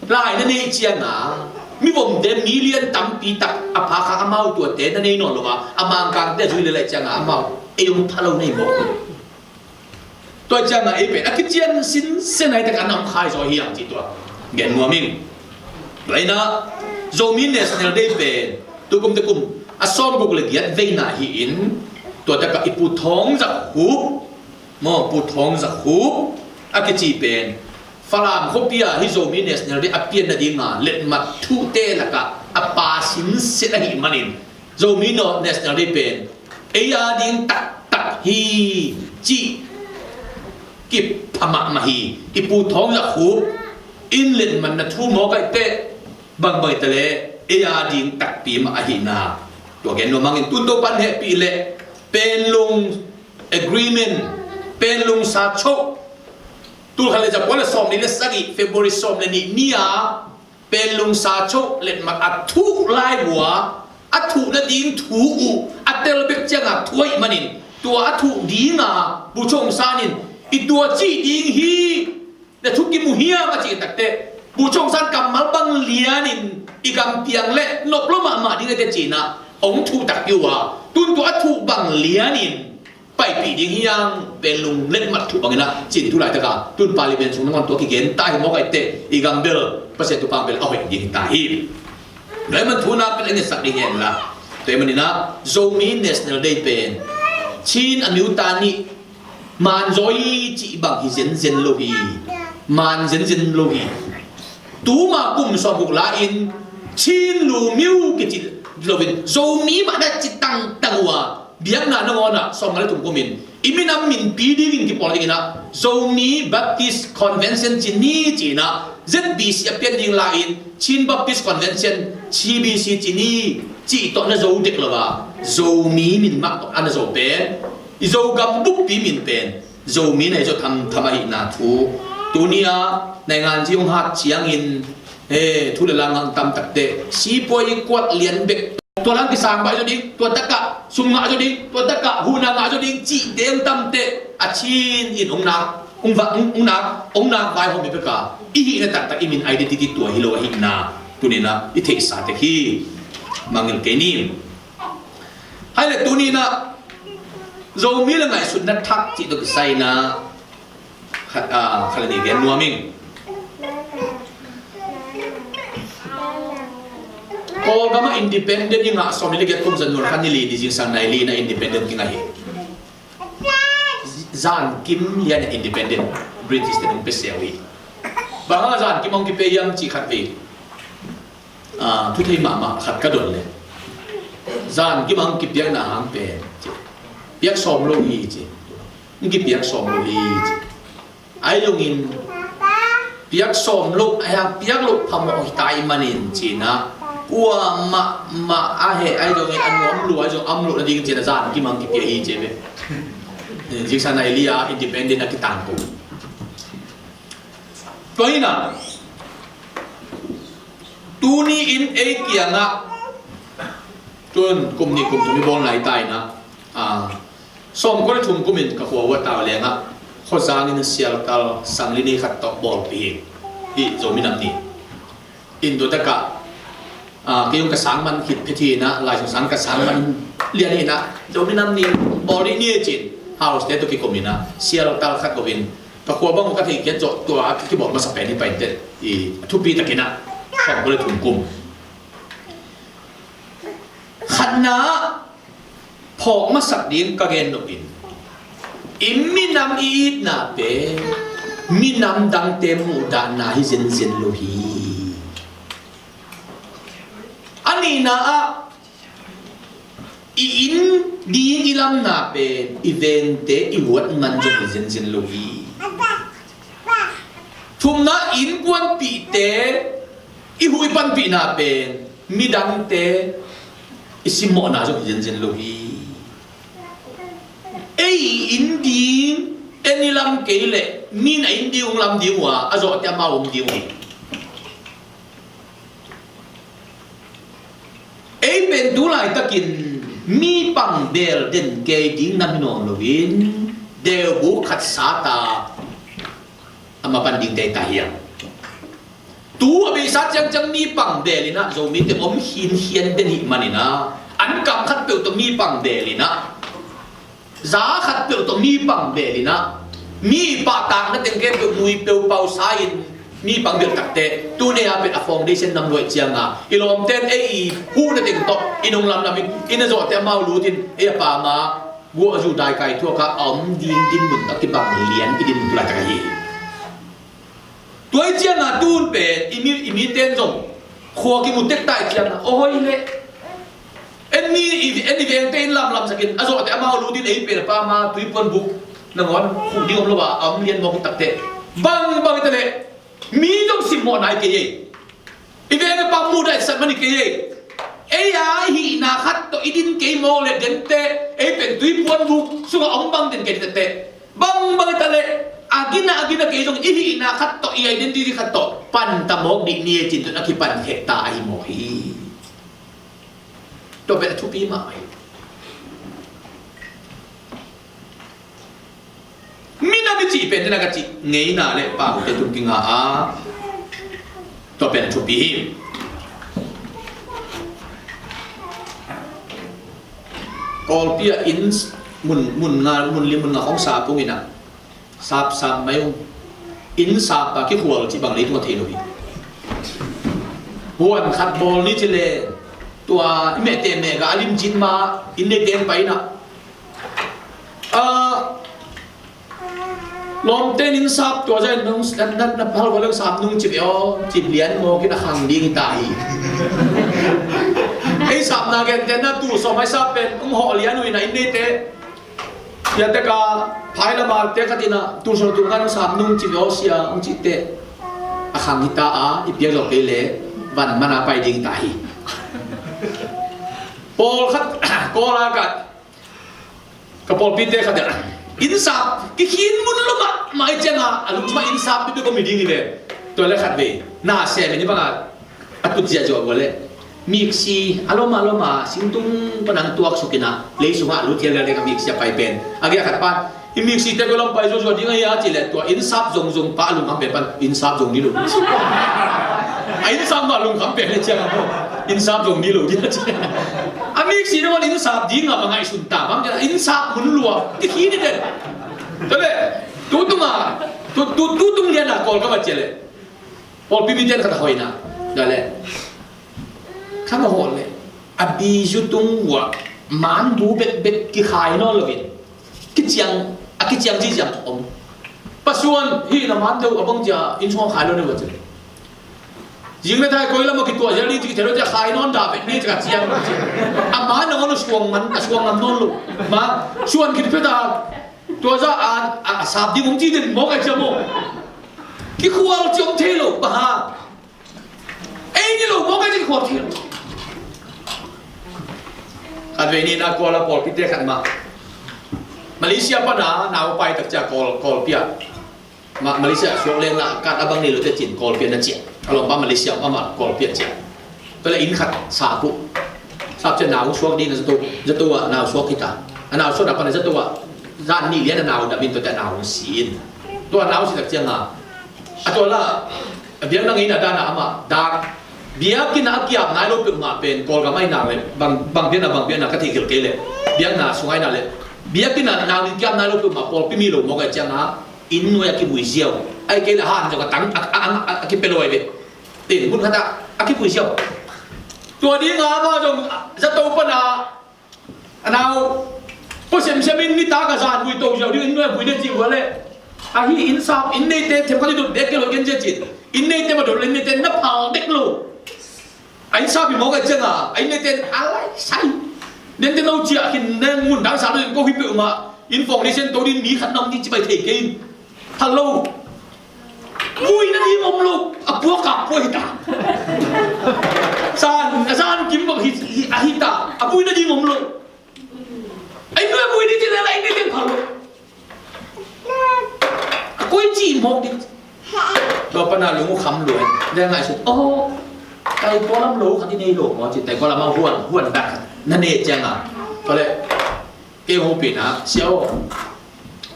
Speaker 1: lai na nei chiang na mi bom de million tam pi tak apha kha mau tu te na nei no lo ma amang kang te jui le lai chang a mau e yum thalo nei mo tôi chẳng là ấy cái chuyện xin này ta cả năm khai rồi hiểm chỉ tôi nghe mua mình vậy đó Zomi national day về tôi cũng som cũng là giết về na hiển tôi ta cả ipu thong giặc húp mà ipu thong giặc húp cái gì về Falam khóc bia hi Zomi national day apien là đi ngà lệ mặt thu tê là cả apa xin là hiểm manin Zomi national day về ấy à đi tắc hi chỉ kịp phama mahi ipu thong za khu in len man na thu mo kai te bang bai tele eya ding tak pi ma ahi na to gen no mangin tun do pan he pi le pen lung agreement pen lung sa cho tu khale ja pole som ni le sagi February som le ni nia pen lung sa cho len mak athu lai bua athu na ding thu u atel bek changa thuai manin tua athu dinga bu chong sanin itu chỉ đi hi để thúc kim muhia mà chỉ tắc tệ bù trong san cầm mal băng lianin i cầm piang lệ nộp lo mà đi ngay chỉ na ông thu tắc yêu à tuân tu thu bằng lianin bảy bị đi hiang bên lùng lên mặt thu bằng na chỉ thu lại tất cả tuân parliament xuống ngon tu cái kiến tai mo cái tệ i cầm bel pas tu pang bel au hi tai hi đấy mình thu na bên anh sắc đi hen là thế mình na Zomi national day pen chin amiu tani man rồi chỉ bằng hi zen lohi man zen lohi tu mà cùng so bục la in chin lu miu cái chỉ lovin Zomi mà đã chỉ tăng wa biang na ngon na so ngal tum ko min iminam min pd wing ki pol na Zomi Baptist Convention chỉ na ZBC apian ding la in chin Baptist Convention CBC chỉ to na zo dek lawa Zomi min mak to ana zo pe izo gam buk pi min pen Zomi này cho tham hi na thu ตัวนี้ในงานที่องค์หัดเชียงอินทุเรลังตำตัดเตะสีปวยกวดเหรียญเบกตัวนั้นที่สร้างไปจนดิ้งตัวตะกะสุงงะจนดิ้งตัวตะกะหูนางะจนดิ้งจีเดียงตำเตะอาชีนอินองนาองนาไปหอมเป็นประกาอีหินตัดตะอิมินไอเดนติตี้ตัวฮิโลหินาตัวนี้นะอิเทสาเตคีมังเงินเกนิมให้เลยตัวนี้นะโซมีละไงสุดนักทักจิตตกใส่นะขณะนี้เรียนนัวมิงก็กำมาอินดิเพนเดนต์ยังอ่ะสมัยเล็กๆผมจะนูนขันนี่ลีดิจิสันไนลีนะอินดิเพนเดนต์ยังไงจานกิมเลียนอินดิเพนเดนต์บริติชเดนต์เป็นเซลล์บางจานกิมองกิเปยังจีขัดวีทุกที่มาขัดกระโดดเลยจานกิมองกิเปียกหนาหางเป็นเปียกสมโลหีจีนี่กิเปียกสมโลหีจีไอ้ลงอินเปียกสมโลไอ้เปียกโลพมอหิตายมันอินจีนะกัวมาไอ้ลงอินอันวอมลูไอ้จงอัมลูนั่นดีกันจีนะจานกิมองกิเปียหีจีเว้จิกสันไอเลียอินดิเพนเดนต์นักตังกูตัวนี้นะตัวนี้อินเอเกียงะจนกลุ่มนี้กลุ่มที่มีบอลไหลตายนะสมก็ได้ทุ่มกลุ่มกับหัววัดตาเลยนะข้อสร้างนี่เสียตัลสังลินีขัดตอกบอลปีที่โจมินัมนี่อินโดตะกะเกี่ยวกับสังมันคิดพิธีนะลายสงสารกับสังมันเรียนนี่นะโจมินัมนี่บอลนี่จิตHouse dia tu kita mina, siapa tahu kat kawin. Pakua bang kat hikian jok tua kita buat masa peni painted, tupi tak kena, tak boleh tungkum. Karena pok masak dia kagen nopin. Minam iit nape, minam dang temu dah nahi zen lohi. Ani na in di ilam na pen evente iwat man jong zen lohi thum na in kwan pi te ihui pan pi na pen midang te isimo na jong zen lohi ei in di enilam keile min a in di ung lam di wa azo ta ma um di wi ei pen du lai takinมีปังเดลเด่นเกยดิ้งน้ำนองลวินเดลบุขัดสาตาอามาปันดิ้งเตยตาเฮียตัวอภิสัตจังมีปังเดลินะโจมีแต่อมหินเฮียนเด่นหิมันนี่นะอันกำขัดเปลวตัวมีปังเดลินะซาขัดเปลวตัวมีปังเดลินะมีปากต่างนั่นเองเกยเปลวมุยเปลวเป่าสายมีปังเดือดตักเตะตัวเนี่ยเป็นฟองดิเซนนำรวยเจียงอ่ะอีลมเต้นหูนั่นเองต่ออีนงลำนำอีนจอดแต่มาลูทินป่ามาวัวจูได้ไก่ทั่วข้าดินมุนตักที่ปังเลียนอีดินตุลาตะกี้ตัวเจียงอ่ะตูนเป็นอีมีเต้นจงขวากิมุเต็กไตเจียงอ่ะโอ้ยเลยเอ็นนี่เองเต้นลำสักกินจอดแต่มาลูทินเป็นป่ามาตุยปนบุกนังวันหุ่นดีอมละว่าเลียนบอกตักเตะบังแต่เลยมีต้องสิมอนาเกย์อีเวนต์ปังมูได้สัตว์มันเกย์ฮีนาคัดตัวอีดินเกย์โมเลเดนเตเป็นตุยปวนบุกสุกอมบังเดนเกย์เตบังแต่เลยอากินาเกย์จงฮีนาคัดตัวอีไอเดนติคัดตัวปันตะมกดิเนียจินตุนักปันเหตาอิโมฮีตัวเป็นทุปีมามีนาบิจิเป็นนักจิเงยนาเลป่าอุตตุกิงอาตัวเป็นทุบีกอลเปียอินมุนงานมุนลิมุนงาของสาปุงินะสาบไม่ยงอินสาบที่หัวที่บางลีตัวเทโลฮีหัวขัดบอลนี่จิเลตัวเมเตเมกาลิมจินมาอินเดเกนไปนะลมเต้นินซับตัวใจนุ่งนั่นพาเราเรื่องซับนุ่งจีบจีบเลี้ยนโมกินขังดีกินตายไอ้ซับนาเกนเต้นน่ะตู้สมัยซับเป็นห่อเลี้ยนอยู่ในอินเดียเตยันเตกาพายละมาเตกตินะตู้สตุกันซับนุ่งจีบเสียนุ่งจีบเตขังกิตาอีเปียกหลอกเลยวันมันอาไปดีกินตายโปลขัดโกลากัดกระโปลปีเตขัด อินซับกิขินมุนลมาไม่เจ้าอารมณ์มาอินซับที่ก็มีดีนี่เว้ยตัวเล็กขัดเว้ยน่าเสียมันนี่บ้างอะตุ่นเสียจวบเลยมิกซี่อารมณ์สิงตุงปนังตัวสุกินะเลยสุงะรู้เทียนเลยกับมิกซี่ไปเป็นอาเกียขัดปันอิมิกซี่แต่ก็ลำไปจวบๆดิ้งไอ้ยาจิเลตัวอินซับจงปะลุงคำเป็นปันอินซับจงนี่ลุงอินซับมาลุงคำเป็นเลยเจ้าครับอินซับจงนี่ลุงที่เจ้าอามิกซี่นั่นอินซับดิ้งอะมันไงสุนตามันจะอินซับมุนลัวที่ขี้นี่เด็ดตัวเลยตัวตุ้งอะตัวตุ้งเรียนอะกอลก็มาเจเลยพอพิมิเตนขัดหอยนะนั่นแหละข้ามาหัวเลยอบีจุตุงหัวมันดูเบ็ดกิขายนอลวินกิจยังจีจังอมปัจจุบันฮีน้ำมันเดียวบังจะอินช่วงขายแล้วเนี่ยว่าจะยิงไม่ได้ก็ยังมาคิดตัวจะรีบที่เธอจะขายนอนดาบนี่จะจียังอามันนั่งเอาช่วงมันช่วงน้ำนอนลูกมาช่วงคิดเพื่อตาตัวจะสาบดีมุงจีดินมองไอ้เจ้าโมกิขวานจมเทลูกบ้าไอ้นี่ลูกมองไอ้ที่ขวานเทลูกขัดเวนีนะกอลปอลพิเตขันมาเลเซียปะนะนาวไปตักจากกอลเปียมาเลเซียช่วงเล่นละการabangนี่เราจะจีนกอลเปียนั่นเจียkalau paมาเลเซียมากอลเปียเจียตัวเลยอินขัดสาบุสาบจะนาวช่วงนี้นะจะตัวนาวช่วงที่ตานาวช่วงนั้นปะนะจะตัวร้านนี้เลี้ยงนาวดับบินตัวแต่นาวสีนตัวนาวสิตักเจียงตัวละเบียงนั่งอินด้านน่ะมาดาเบียกินนักเกี่ยวนายรถเป็นมาเป็นกอลก็ไม่นานเลยบางเบียนก็ที่เกี่ยวเลยเบียงน่ะสงายน่ะเลยเบียกินนาวนี่เกี่ยวนายรถเป็นมาพอพี่มีลูกมองกันจังอินโนยากิบุยเซียวไอ้เกล้าหันจะก็ตั้งกิเปโลยเว้ยติดคุณขนาดกิบุยเซียวตัวนี้งามาจงจะโตปนะนาวพอเสียมินนี่ตากระซานบุยโตเซียวดิอินโนยบุยเด็ดจริงวะเลยอาฮีอินซับอินเนเตเทมเขาจะดูเด็กเกี่ยวกับเงินเจ็ดอินเนเตมาดูอินเนเตนับเผาเด็กลูกไอ้ซับพี่มองกันจังไอ้เนเตอะไรใช่เนเตเราเจียกินเนื้อมุนดังสารเลยก็ฮิปปี้มาอินฟองในเส้นตัวนี้มีขนมที่จะไปเทกินฮัลโหลมุ้ยนั่นยิ่งอมลูกพวกกับพวกหิตาซานกิมบอกหิตามุ้ยนั่นยิ่งอมลูกไอ้เนื้อมุ้ยนี่จะอะไรนี่เรื่องฮัลโหลกุ้ยจีนมองดิเราปนาหลวงคำรวยได้ไงสุดโอ้ไก่ตัวลำลูกคันที่นี่หลวงจิตแต่ก็ลำมาห้วนดักนั่นเองจังก็เลยเกี่ยวกับปีนะเชี่ยว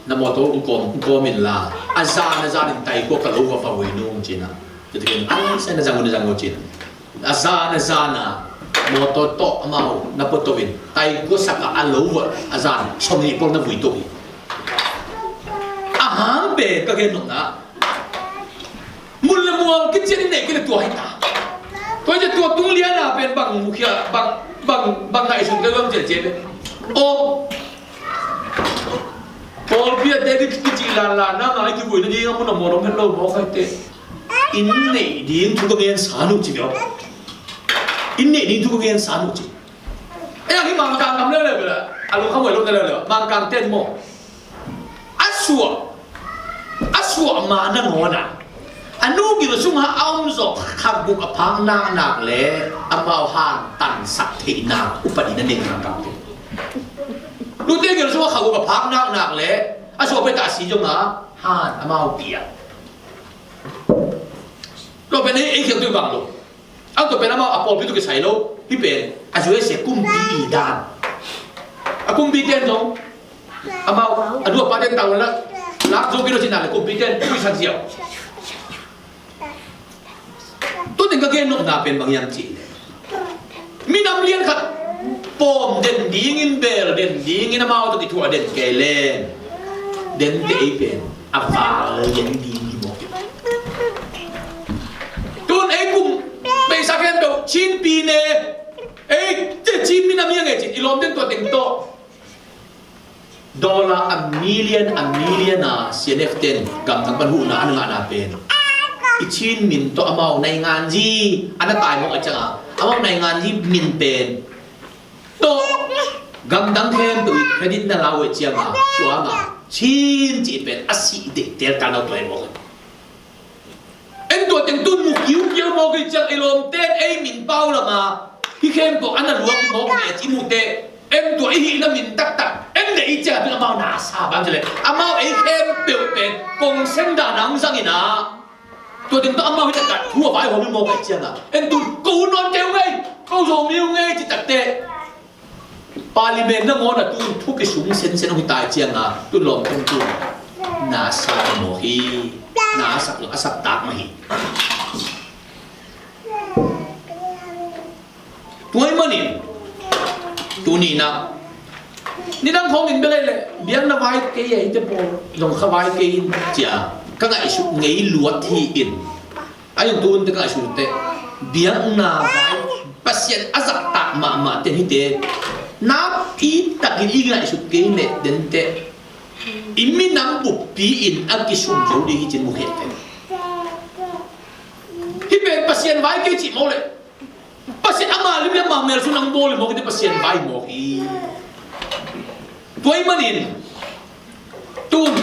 Speaker 1: นโมโตอุกมินลาอาซาอินไตก็กระลูกฟ้าวินุงจีนะจะถึงอะไรเส้นจังงูจีนอาซานะโมโตโตมาหูนับปตัววินไตก็สักอาลูกอาซาชมนี่พวกนับวิตุยอาหารเบรกก็เห็นหนุ่มนะมุลละมัวกินเจนี่เนี่ยกินตัวให้ตาตัวจะตัวตุ้งเลี้ยนะเป็นบางมุขยาบางนายสุดก็ต้องเจ็บโอ้พอเพียเด็กกิจลานะอะไรที่บุญนี่ก็มันมองเป็นโลกมองใครเตะอินนี่ดิ้งทุกเงี้ยสานุจิเดียวอินนี่ดิ้งทุกเงี้ยสานุจิไอ้ยังที่มังกรทำเรื่องอะไรไปละอารมณ์เข้าไปรู้ได้เลยมังกรเต้นโมอัศวมานั่งหัวน่ะอันนู้นกินสุ่งหาเอาจอกขับบุกพังนาหนักเลยอามาหันตันสักทีนาอุปนินั่นเองมังกรรู้ได้กินสุ่งหาขับบุกพังนาหนักเลยอัศวเป็นตาสีจงหาหันอามาเปียเราเป็นไอ้เขียวตัวบังลูกเอาตัวเป็นอามาอปอลพี่ตัวกิใส่ลูกพี่เป็นอัศวเสกุมบีดานกุมบีเตียนจงอามาอันนู้นป้าเดินตามแล้วลักโจกิโลชินาเลยกุมบีเตียนคุยชันเสียวตัวนึงก็เกณฑ์นกนาเป็นบางอย่างจีมีน้ำเลี้ยงขัดปอมเด่นดีงินเบลเด่นดีงินน้ำเอาตัวติดถั่วเด่นเกลเลนเด่นเตยเป็นอัฟาเลยยังดีมีหมดตัวไอ้กุมไปสักแค่ตัวชินปีเน่ไอ้เจ้าชินมีน้ำเลี้ยงไอ้จีอีลมเด่นตัวเต็งโต$1 a millionนะเสียเนฟเต็นกับทั้งบรรหุนะอันนั้นเป็นอิชินมินตัวอามาในงานจีอันนั้นตายหมดอาจารย์อามาในงานจีมินเป็นตัวกำดังเข้มตัวเครดิตนั่นเราเจียมาตัวอามาชินจีเป็นอาศัยเด็กเดียร์กันเอาตัวเองหมดเอ็นตัวเต็งตุ้นมุกยิ้วเยอะมากจังไอ้ลมเต้นไอ้มินเป้าละมาพี่เข้มตัวอันนั้นหลวงพี่มองเนี่ยจีมุกเตะเอ็นตัวไอ้หินละมินตักเอ็ em để chơi bên mau nà sa bám chơi mau ấy em biểu bền cùng sinh đà nắng sang gì nà tôi đừng có mau hết tất cả thua vãi hồ bên phải chơi à em tụi cố non kêu ngay câu rồi miêu ngay chỉ tập tệ Parliament nó ngon là tôi thu cái súng sen sen ông tài chiang à tôi lòng không tôi nà sa mồ hi nà sa là sa tạc mà hi tôi mà nè tôi nè na ni đang không nhìn bên đây lệ biến nó vai cái gì thế bộ dùng khá vai cái chả các ngài sự nghĩ luật thì in anh dùng tôi các ngài sự thế biến na vai pasien azak tak mà tên hi thế na ít tak ini ngài sự cái này đến thế imi nam bục pi in aki sum dấu đi trên một hệ thế hi bên pasien vai cái chị mau lệ pasien ama lihat mà mel sunang boleh mau kita pasien vai mau hi tôi mà nhìn tuôn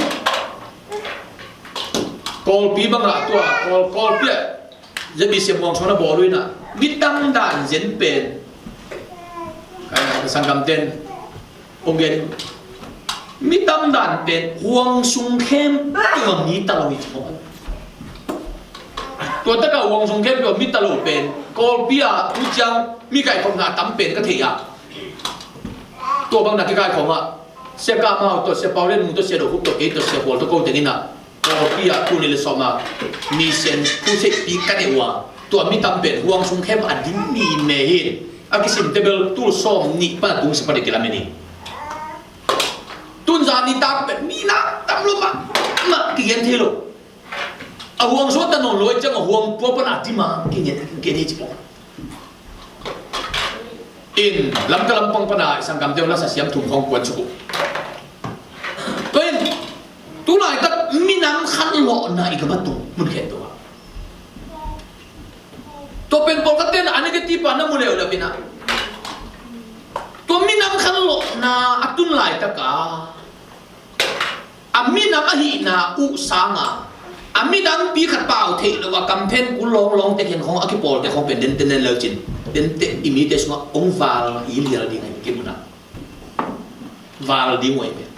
Speaker 1: call pi bang lah tua call pi jadi bisa buang sana boleh na bintang dan jen pen sangkam ten ongen bintang dan pen huang sung kem tu mi talau itu tua tak kau huang sung kem tu mi talau pen call pi ah ujang mi kai kong na tam pen ke thia tua bang nak kai kong ah xe ca mau tôi xe bao lên tôi xe đồ hút tôi cái tôi xe bò tôi câu tiếng nào bây giờ tôi này là sao mà mi sen tôi sẽ đi cái này qua tôi mi tâm bền huang sung khem anh đi mi mê hin cái sim table tôi xóm ni ba tung sẽ phải cái làm gì tôi ra đi tâm bền mi na tâm luôn mà cái gì thế luôn huang số ta nổi lối chẳng huang bữa bữa nào đi mà cái gì chứ in lam ka lampang pana isang kamteo na sa siyam thumhong kwan suku toin tulai tak minam khan lo na igabatu mun kheto to pen pol katen ani ke tipa na mule ola bina to minam khan lo na atun lai taka aminam ahi na u sanga amidang pi khat pau the lo wa kampen ku long te khen khong akipol te khong pen den ten lo chin đến tệ imitation mà ông vào ý liền đi ngay cái nào vào đi ngoài bên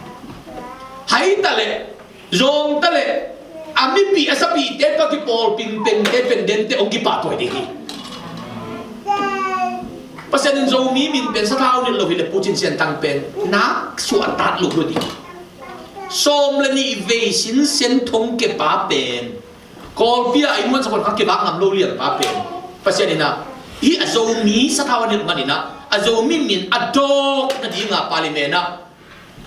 Speaker 1: hay ta lệ rong ta lệ ami pi asa pi tết các cái ball ping ping tết bên đến tệ ông cái bà tuổi đi pas yang Zomi min pen sa thao ni lo hi le puchin sian tang pen na suat tat lu lo di som le ni ve sin sen thong ke pa pen kol pia ai mon sa kon ke ba ngam lo lian pa pen pas yang na hi Zomi sa thao ni manina Zomi min adok na di nga parliament na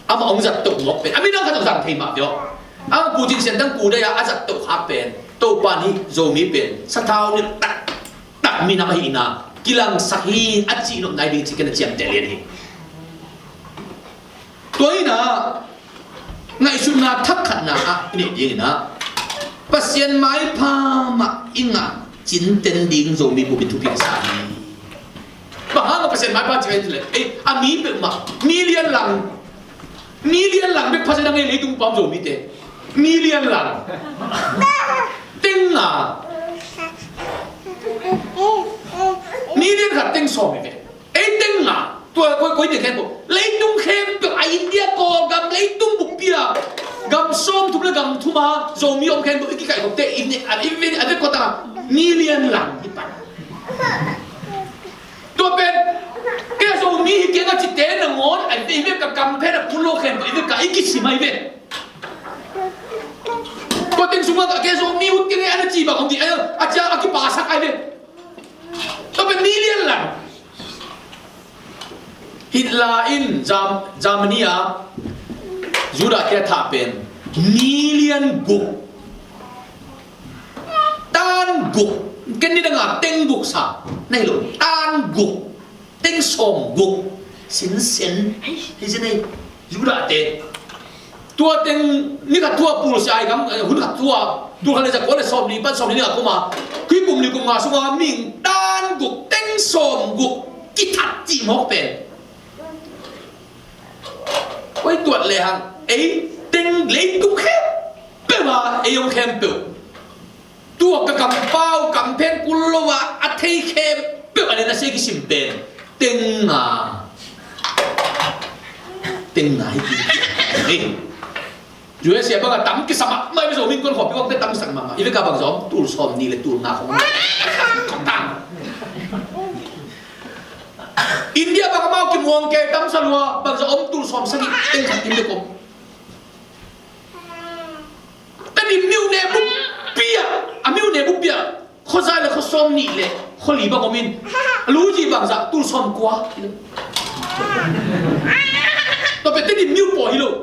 Speaker 1: ama ong zat to ngok pen ami nang ka tang thei ma yo ang puchin sian tang ku da ya azat to ha pen to pa ni Zomi pen sa thao ni tak mi na hi na kilang sahin at sinop na ibig chicken at siyang telyan toy na nga isun na takkan na ini na pasien mai pa ma inga cinten ding Zomi bu bitu pikasani bahang pasien mai pa chicken ami pe ma million lang be pasien nang ile tung pam Zomi te million lang tenga million khát tiếng sòm vậy, ấy tiếng là tôi tiếng khen bộ lấy tung khen được ai India có gam lấy tung bục bia gam sòm thùng là gam thùng mà rồi mi ông khen bộ cái học tệ anh có ta million lần như vậy, tôi bên cái rồi mi cái cái chỉ tên là ngon anh biết cái gam khen là phun lô khen bộ cái gì mà vậy, tôi tiếng sung cái rồi mi hút cái anh chỉ bảo ông thì anh cái bà sắc ai vậy tôiเป็นmillion lah Hitler in Germany Judah dia tak pen million guk tan guk kan ni dengar teng guk sa nai lo tan guk teng som guk sin di sini Judah te tua teng ni kat tua pul si ai kam hun kat tua dua kali saya kau le som ni aku mah kui kum ni kum mah semua ming tan guk teng som guk kitat ji mok pen koi tuat le hang teng le kum khem pe ma yong khem pe tua ka kam pau kam pen kulowa athei khem pe ane na se ki sim pen teng tiếng này đi rồi sẽ bằng tắm cái sắm mai bây giờ mình còn họp với cái tắm sắm mà ý với cả bằng gió tụt xòm đi là tụt ngã không tăng India bằng mau kim hoàng kê tắm săn hoa bằng gió ông tụt xòm sang đi tiếng thật tiếng được khôngแต่นี่มิวเนบุเปียอะมิวเนบุเปียเขาใจเลยเขาซ้อมนี่เลยเขาหลีบังอมินรู้จีบังจะตู้ซ้อมกว่าต่อไปแต่นี่มิวปล่อยลูก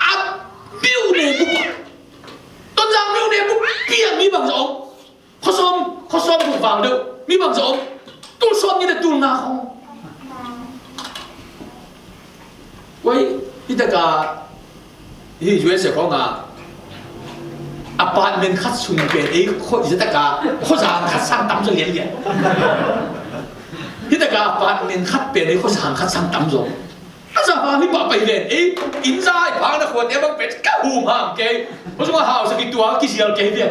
Speaker 1: อะมิวเนบุต้นจังมิวเนบุเปียมีบังจะอมเขาซ้อมถูกฟังเด้อมีบังจะอมตู้ซ้อมนี่แหละตู้หน้าเขาไว้ที่ตะกาที่ช่วยเสียของอ่ะอพาร์ตเมนต์คัดชุนเป็นไอ้คนที่ตะกาเขาสั่งคัดสร้างตั้มจะเลี้ยงเนี่ยที่ตะกาอพาร์ตเมนต์คัดเป็นไอ้เขาสั่งคัดสร้างตั้มส่งอาจารย์พาพี่บอกไปเรียนไอ้อินไซด์พาหน้าคนเอ้บางเป็ดก้าวห่างเกย์เพราะฉะนั้นหาสักตัวกี่เสียงเกย์เนี่ย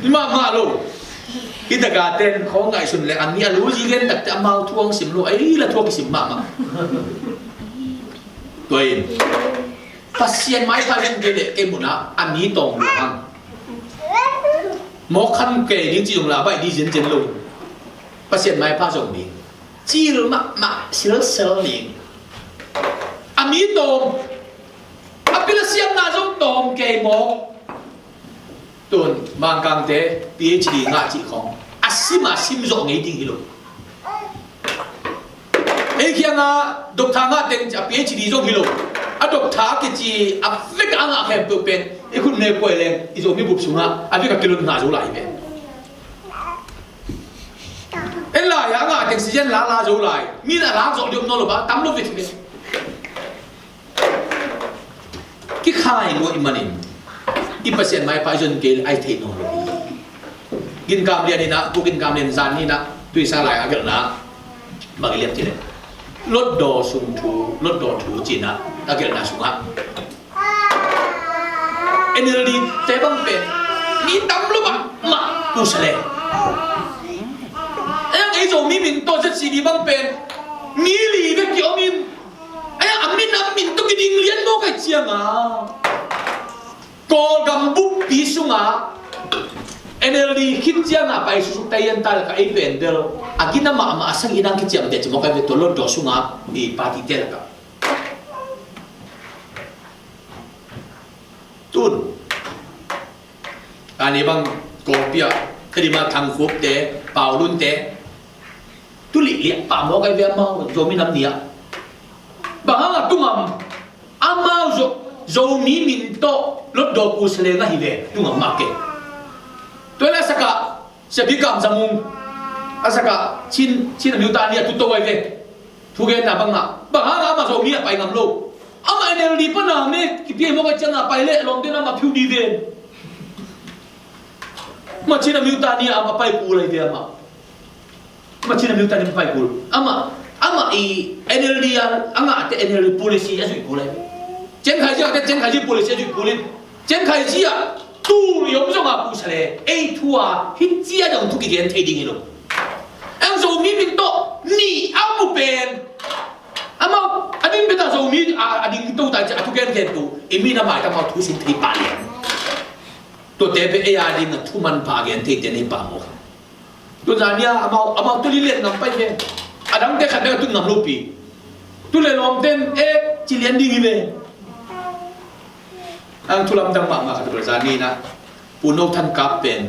Speaker 1: นี่มาลูกที่ตะกาเต้นของไงสุนเลยอันนี้รู้จีเล่นแต่จะมาทวงสิมลูกไอ้ละทวงสิมมาตัวเองpasien mai pasien gede emuna ani tong luang mo khan ke ding chi jong la bai di jen jen lo pasien mai pa jong mi chi lu ma sil sel ni ami tong apila siam na jong tong ke mo tun mang kang te phd nga chi khong asim jong ngai ding lo ei kia nga doctor nga teng phd jong hi lo adok thá cái gì à vết ăn à kẹp bự bền cái khuôn này quay lên cái rồi mới bụp xuống à vết cái kilo ngã rồi lại về em lại à ngã tiếng sĩ lá rồi lại mi là lá rồi được nó là ba tắm lúc về thì cái khai nuôi mà nín ít bác sĩ mai phải dần kêu ai thấy nó gin cam liền đi nè cô gin cam liền dàn đi nè tuy sao lại à cái là mà cái liệp thế này lót đồ sung thú lót đồ thú chỉ nè ta kêu là sung á em đi té băng bền đi tắm lúc mà tu sale em ấy rồi mình tôi sẽ chỉ đi băng bền mi lì với kiểu mình ấy mình tôi cái đình liên vô cái chiang à cô gầm bút bí sung à NLD khít chiang à bài sung tay anh ta là cái event đó à cái năm mà sang inang khít chiang để cho mọi cái việc tôi lót đồ sung à đi party thế là cả tuôn anh ấy bằng copia cái mà thằng phúc té bảo luôn té tu lì lì bảo mọi cái việc mau rồi mình làm gì ạ bảo là tung ngầm mau rồi mình to lót đồ cũ sẽ lên ngay về tung ngầm mặc cái tôi là sao sẽ bị cảm giác mông sao chín là miêu tả này tụi tôi về thu cái nào bằng mà rồi mình phải ngầm luôn ama enel di pana me kipi mo ka changa paile long de na ma phiu di ve ma china miuta ni ama pai pu lai de ma china miuta ni pai pu ama i enel di anga te enel policy a sui pu lai chen khai ji policy a sui pu lai chen khai ji a tu yong jong a pu sale a thua hit chia dong thu ki gen thei ding lo ang zo mi min to ni amu pen ama adin beta zo mi adin to ta atu gen gen tu imi na mai ta ma thu sin thei pa le to te be e adin na thu man pa gen thei te nei pa mo to zania ama tu li let ngam pai ve adang te khat de tu ngam lo pi tu le lom ten e chi lian ding ve ang thulam dang ma khat ber zani na puno than kap pen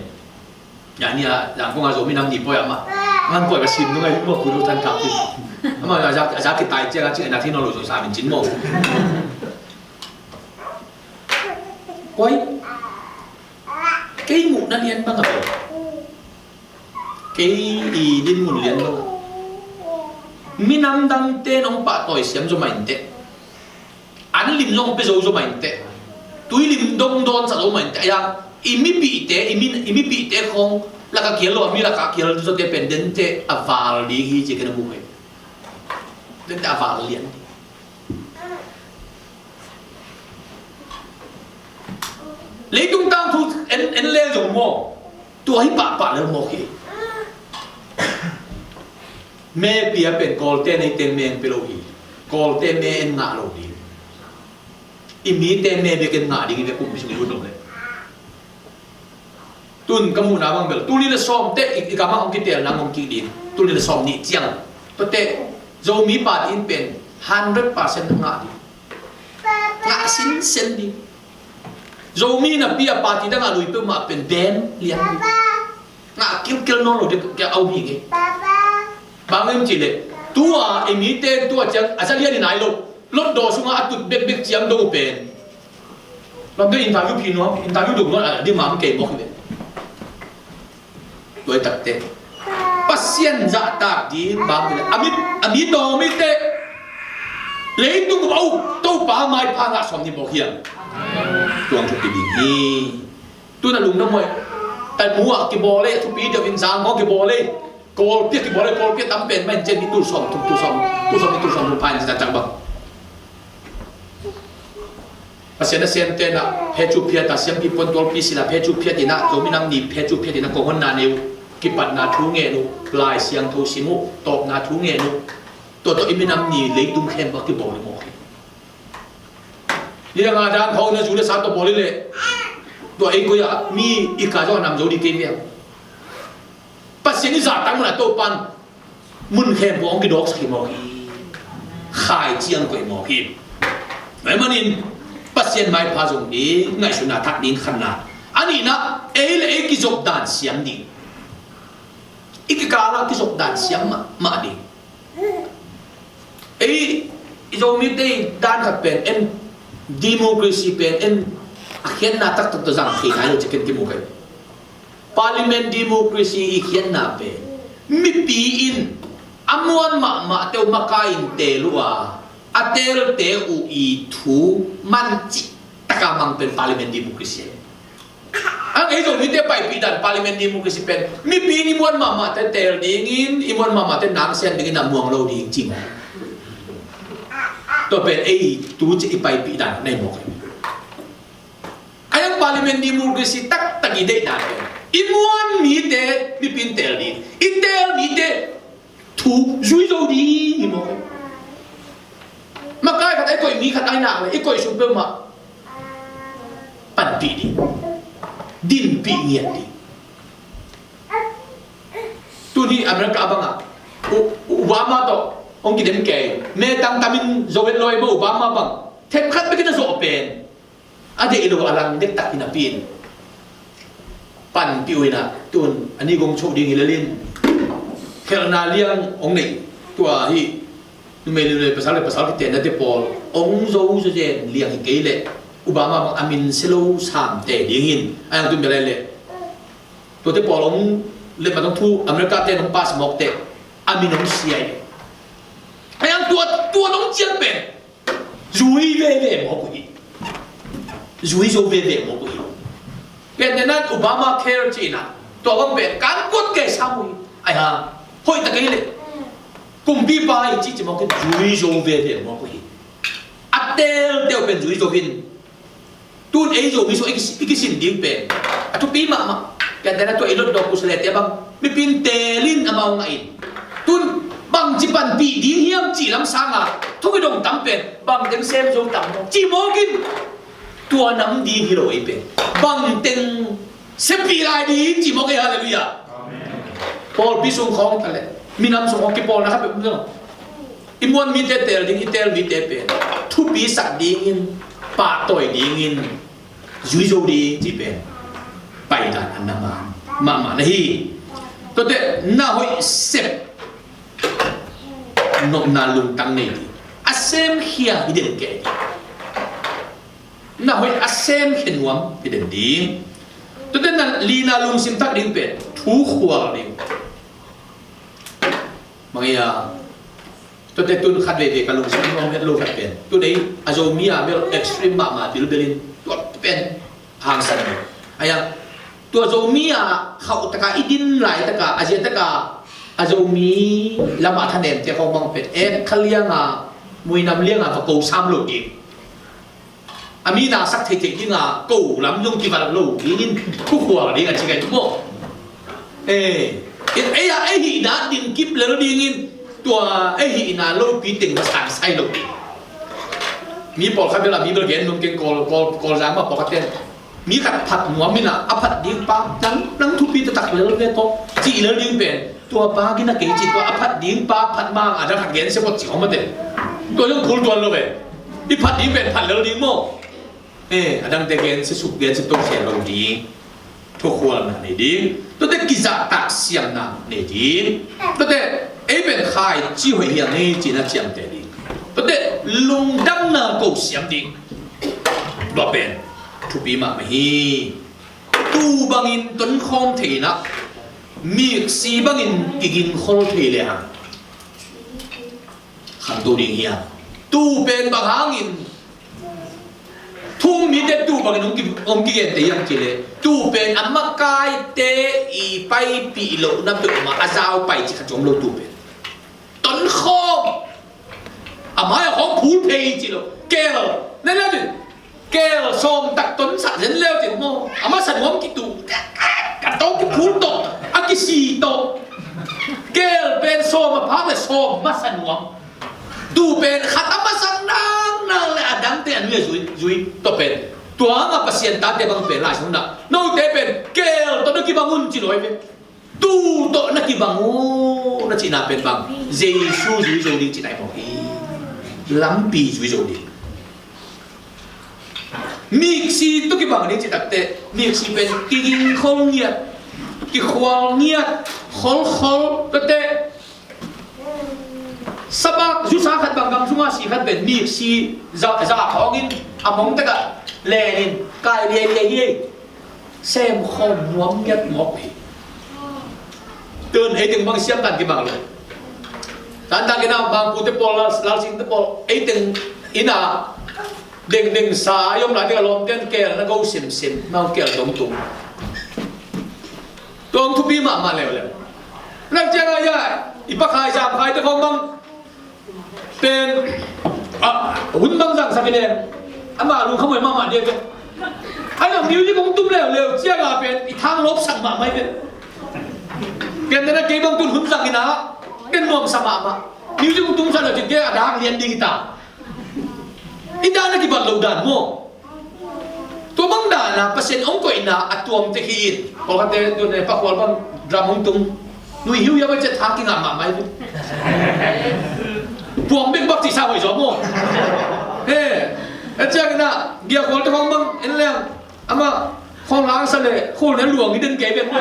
Speaker 1: yani yang ko nga zo mi nam ni poy ama ngan poy ba sim no ngai mo puno than kap pen ama ja ki tai che ga chi na thi no lo so sa min chin mo koi cái ngủ na liên bang apa cái đi din ngủ liên bang minam dang te nong pa toy siam zo main te an lim long pe zo main te tui lim dong don sa zo main te ya imi bi te khong la ka kielo mi la ka kielo zo dependente aval di hi che kana bu he den ta aval lien lấy tung tăng thu en lên rồi mò tôi hãy bạ lên mò kì mẹ bia bên col tên này tên men pelo hi กอลเตเมนงาโลดีอิมีเตเมเบกันงาดีกินกุมพิชยุ่งเลยตุนกำมูนาบังเบลตุลีละซอมเตอีกามาองกิเตลนางองกิดีตุลีละซอมนี่เจียงตัวเตโจมีปาดินเป็น 100% งาดีงาสินเซนดีโจมีน่ะปีปาติดังอาลุยเปิมาเป็นเดนเลียนงาคิลโนโลเดกเอามีเกบางเรื่องจีเลยตัวเอมิเตตัวจังอาจารย์เรียนในไหนลดโดสุงอาตุเบกเจียมโดเป็นเราได้อินทาวิวพี่น้องอินทาวิวดูว่าดีมาไม่เก่งบอกเลยโดยตัดเตะปัสเซียนจะตัดดีบางเลยอามิโดมิเตเลยตุ้งเอาตู้ป่าไม้พังอาสมที่บอกเฮียดวงทุกปีนี้ตัวนั้นลุงน้ำมวยแต่หมูอ่ะกี่บอลเลยทุกปีเดียวอินซางเขากี่บอลเลยโกลเปียกี่บอลเลยโกลเปียตั้มเป็นไม่เจนมีตู้สอมทุกตู้สอมทุกภายในจะจังบังปัสเซียนเซนเตนะเพจูเพียตัดเสียงปีปนตัวปีศิลาเพจูเพียตินะโจมินังนีเพจูเพียตินะโกหนนาเนวกิปัดนาทูเงนุปลายเสียงทูสิมุตบนาทูเงนุตัวอิมินังนีเลยตุ้งเข้มบักกี่บอลเลยมองนี่งานด้านเขาเนี่ยจูเลสาตัวบอลเลยตัวเองก็อยากมีอีกการจะนำโจดีเกมเนี่ยปัสเซียนนี่จัดตั้งมันตัวปันมุนเข้มบอกกี่ดอกสักกี่มองขายเจียงกว่าหมอกีไม่มานินปัสเซียนไม่พาส่งดีไงสุนัขทักดินขนาดอันนี้นะเอเลกิจกด่านเสียงดีอีกการละกิจกด่านเสียงมาดีโจมีได้ด้านขัดเป็นเอ็นดิโมคราซีเป็นเอ็นเขียนหน้าตักตัวจังขี้ไหนเราจะเกินกี่โมงกันพาร์ลิเมนต์ดิโมคราซีเขียนหน้าเป็นมีปีอินอมวนมาเตวมาคายเตลัวอาเตลเตอูอีทูมันจิตะกามังเป็นพาร์ลิเมนต์ดิโมคราซีอันนี้ตรงนี้เตไปปีดันพาร์ลิเมนต์ดิโมคราซีเป็นมีปีนี้มวนมาเตเตลดีงินอีมวนมาเตนางเซนดีงินนำมวงเราดีจริงตัวเป็นตูจะไปปีดันในหมวกไอ้ยังพาร์ลิเมนต์ดิโมคราซีตักตะกี้ได้ดันอีมวนมีเตมีปีนเตลดีอีเตลมีเตถูกจุยโจดีมองมาใกล้ขัดไอ้ก้อยมีขัดไอ้หนักเลยไอ้ก้อยชุบเปมาปั่นปีดีดินปีเงียดีตัวนี้อเมริกาบ้างอ่ะอุบามาต่อองค์กิเดมแก่เมตังตามินโจเวนลอยมาอุบามาบ้างเทปขัดไปกินโซเป็นอันเดียวอลังเด็กตักกินปีนปั่นปีวินะตัวอันนี้กงโชคดีฮิลลินแค่นาเลี้ยงองค์นี้ตัวที่นุ่มเลยภาษาที่เต็นนั่นเตปอลองค์โจเจนเลี้ยงที่เกย์เลยอุบามาบังอามินเซโลสามเตะเลี้ยงอินอันนั้นตัวเป็นอะไรเลยตัวเตปอลองค์เล่นมาต้องทูอเมริกาเตะน้องปาสมอกเตะอามินน้องเซียไอ้ยังตัวน้องเจียนเป็นจุยเว่หมอกุยจุยโจเว่หมอกุยเป็นนั้นอุบามาเคอร์จีน่ะตัวบังเป็นการกดเกสามุยไอ้ห่าเฮ้ยตะกี้เลยกุมปีไปจีจะมองกันจุยโจเว่มองกุยอัตเตลเป็นจุยโจวินตุนโจมีโซอีกสิ่งดิ้งเป็นอัตุปีมากันแต่นั้นตัวรถดอกกุศลเตียบังมีปินเตลินอามางอินตุนบังจีปันปีดิ้งเฮียมจีลำสังอ่ะทุกดงตั้มเป็นบังเต็งเซมโจตั้มจีมองกินตัวน้ำดีฮิโร่อีเป็นบังเต็งเซปีไรดีจีมองกันฮาเลลูยาพอลพิสูจน์ของทะเลมีน้ำส่งของกิปอลนะครับแบบนี้อิมวนมีเตลดิ้งอิเตลมีเตเป็นทุบีสักดิ้งป่าต่อยดิ้งจุยโจดีจีเป็นไปด้านอันนั้นมานะฮีตัวเด็กน่าหอยเซฟนกนาลุงตั้งนี่อาเซมเฮียฮิเดนเกย์น่าหอยอาเซมเห็นวมฮิเดนดิ้งตัวเด็กนั้นลีนาลุงสิมทักดิ้งเป็นทุกหัวดิ้งบางอย่างตัวเด็กตุนขัดเวทีกันลุงสิมมองเห็นลุงขัดเป็นตัวนี้อาโจมีอาเบลเอ็กซ์ตรีมมาบิลเบลินตัวเป็นหางสันไอ้ยังตัวโจมีอ่ะเขาตะกาอิดินไหลตะกาอาเจียนตะกาอาโจมีละมาทันเดมเจ้าของบังเป็ดเขาเลี้ยงอ่ะมวยนำเลี้ยงอ่ะเขาโกซ้ำโลกอีกอามีนาสักเทจิที่อ่ะโกล้ำยงกีบาลโลกนี่ทุกหัวนี่กันชิคกี้พายทุกโมไอ้หีดาดินกิบเลยแล้วดีงินตัว ตัวไอ้หินาโลปีติงมาสั่งใส่โลมีปอลขับเวลามีเบลเกนนุ่มเก่งกอลร้างมาปกติมีขัดผัดหัวมินะอผัดดิ้งปานั่งทุบปีตะตักเลยเลยโตจีเลยดิ้งเป็นตัวปากินนักเกจิตัวอผัดดิ้งปาผัดมังอาจจะขัดเกนเสียบทของมันเด็ตัวยังคูลตัวเลยอีผัดดิ้งเป็นผัดเลยดิ้งโม่อาดังเตเกนสิสุกเกนสิตัวเขียนลงดิ้งทุกคนนั่นดิ้งตัวเด็กกิจตักเสียงนั่นดิ้งตัวเด็กเป็นใครจีหัวเฮียนี่จีน่าเจียงเตดิ้งตัวเด็กลุงดังน่ากูเสียงดิ้งตัวเป็นทุบีมาไม่ตู้บังอินต้นคอมเทนะมีสีบังอินกินคอลเทเลยฮะขันตัวดิ้งเฮียตู้เป็นบางหางินทุ่งมีแต่ตู้บางอินองกินเตยังกิเลตู้เป็นอัมมากายเตอีไปปีโลนับตัวมาอาซาวไปจิขจมโลตู้เป็นต้นคอมอามาของผูเพย์จิโลเกลนั่นแหละจิเกลโซมตักต้นสัตว์เห็นแล้วจิโมอามาสันหัวกิตูกัดโตกิพูโตอากิสีโตเกลเป็นโซมพักเลยโซมมาสันหัวดูเป็นขัดอามาสันนางเลยอดังเตียนเวียจุยตัวเป็นตัวงาปัสยันตาเตบังเป็นลายสมุนนะน้องเตเป็นเกลตัวนักกิบังุนจิโร่เป็นดูตัวนักกิบังุนนักจีน่าเป็นบังเจสูจุยโจดิจิตไอพอกีลัมปีจุยโจดิมีสีตุกิบังนี่จิตตักเตมีสีเป็นกินขอลเงียดกิขวาเงียดขอลตักเตสบักจุสาขัดบังกังจุมาสีขัดเป็นมีสีจะของอินอมงตะกะเลนินกายเลียเซมขอมหัวเงียดหมอกเตือนให้ถึงบางเสียงกันกิบังเลยตอนนั้นกินบางพูดเตปอลลาสิงเตปอลไอ้ถึงอินาเด้งสายมหลายที่อารมณ์เต้นเกลแล้วก็เสียมมาเกลตรงทุบีมาเร็วนั่งเจ้าไงอีปะขายจามขายแต่ของบังเป็นหุ่นบังสั่งสักนิดอามาลุงขโมยมาเดียวกันไอ้หนุ่มนิ้วที่คงตุ้มเร็วเจ้าก็เป็นอีทางลบสั่งมาไม่เป็นเกณฑ์นั้นเกย์บังตุนหุ่นสั่งกินนะเกณฑ์นวมสมามานิ้วที่คงตุ้มสั่งเลยจึงเกย์ด่างเรียนดีกีตาอิดานักบัลลูดานโมตัวบังดานะเปอร์เซ็นต์องค์อินาอัตัวมเตคีนพอกันเตตัวในปักวอลบังดรามงตุงนุยหิวยาไปจะทากินอามาไม่รู้พวงเบ่งบักที่สาวอีจอมโมเฮ้ไอ้เจ้ากันนะเกี่ยวกับของบังเอ็นเลี้ยงอามาของล้างเสน่ห์คู่นั้นหลวงนี่เดินเก๋เป็นโม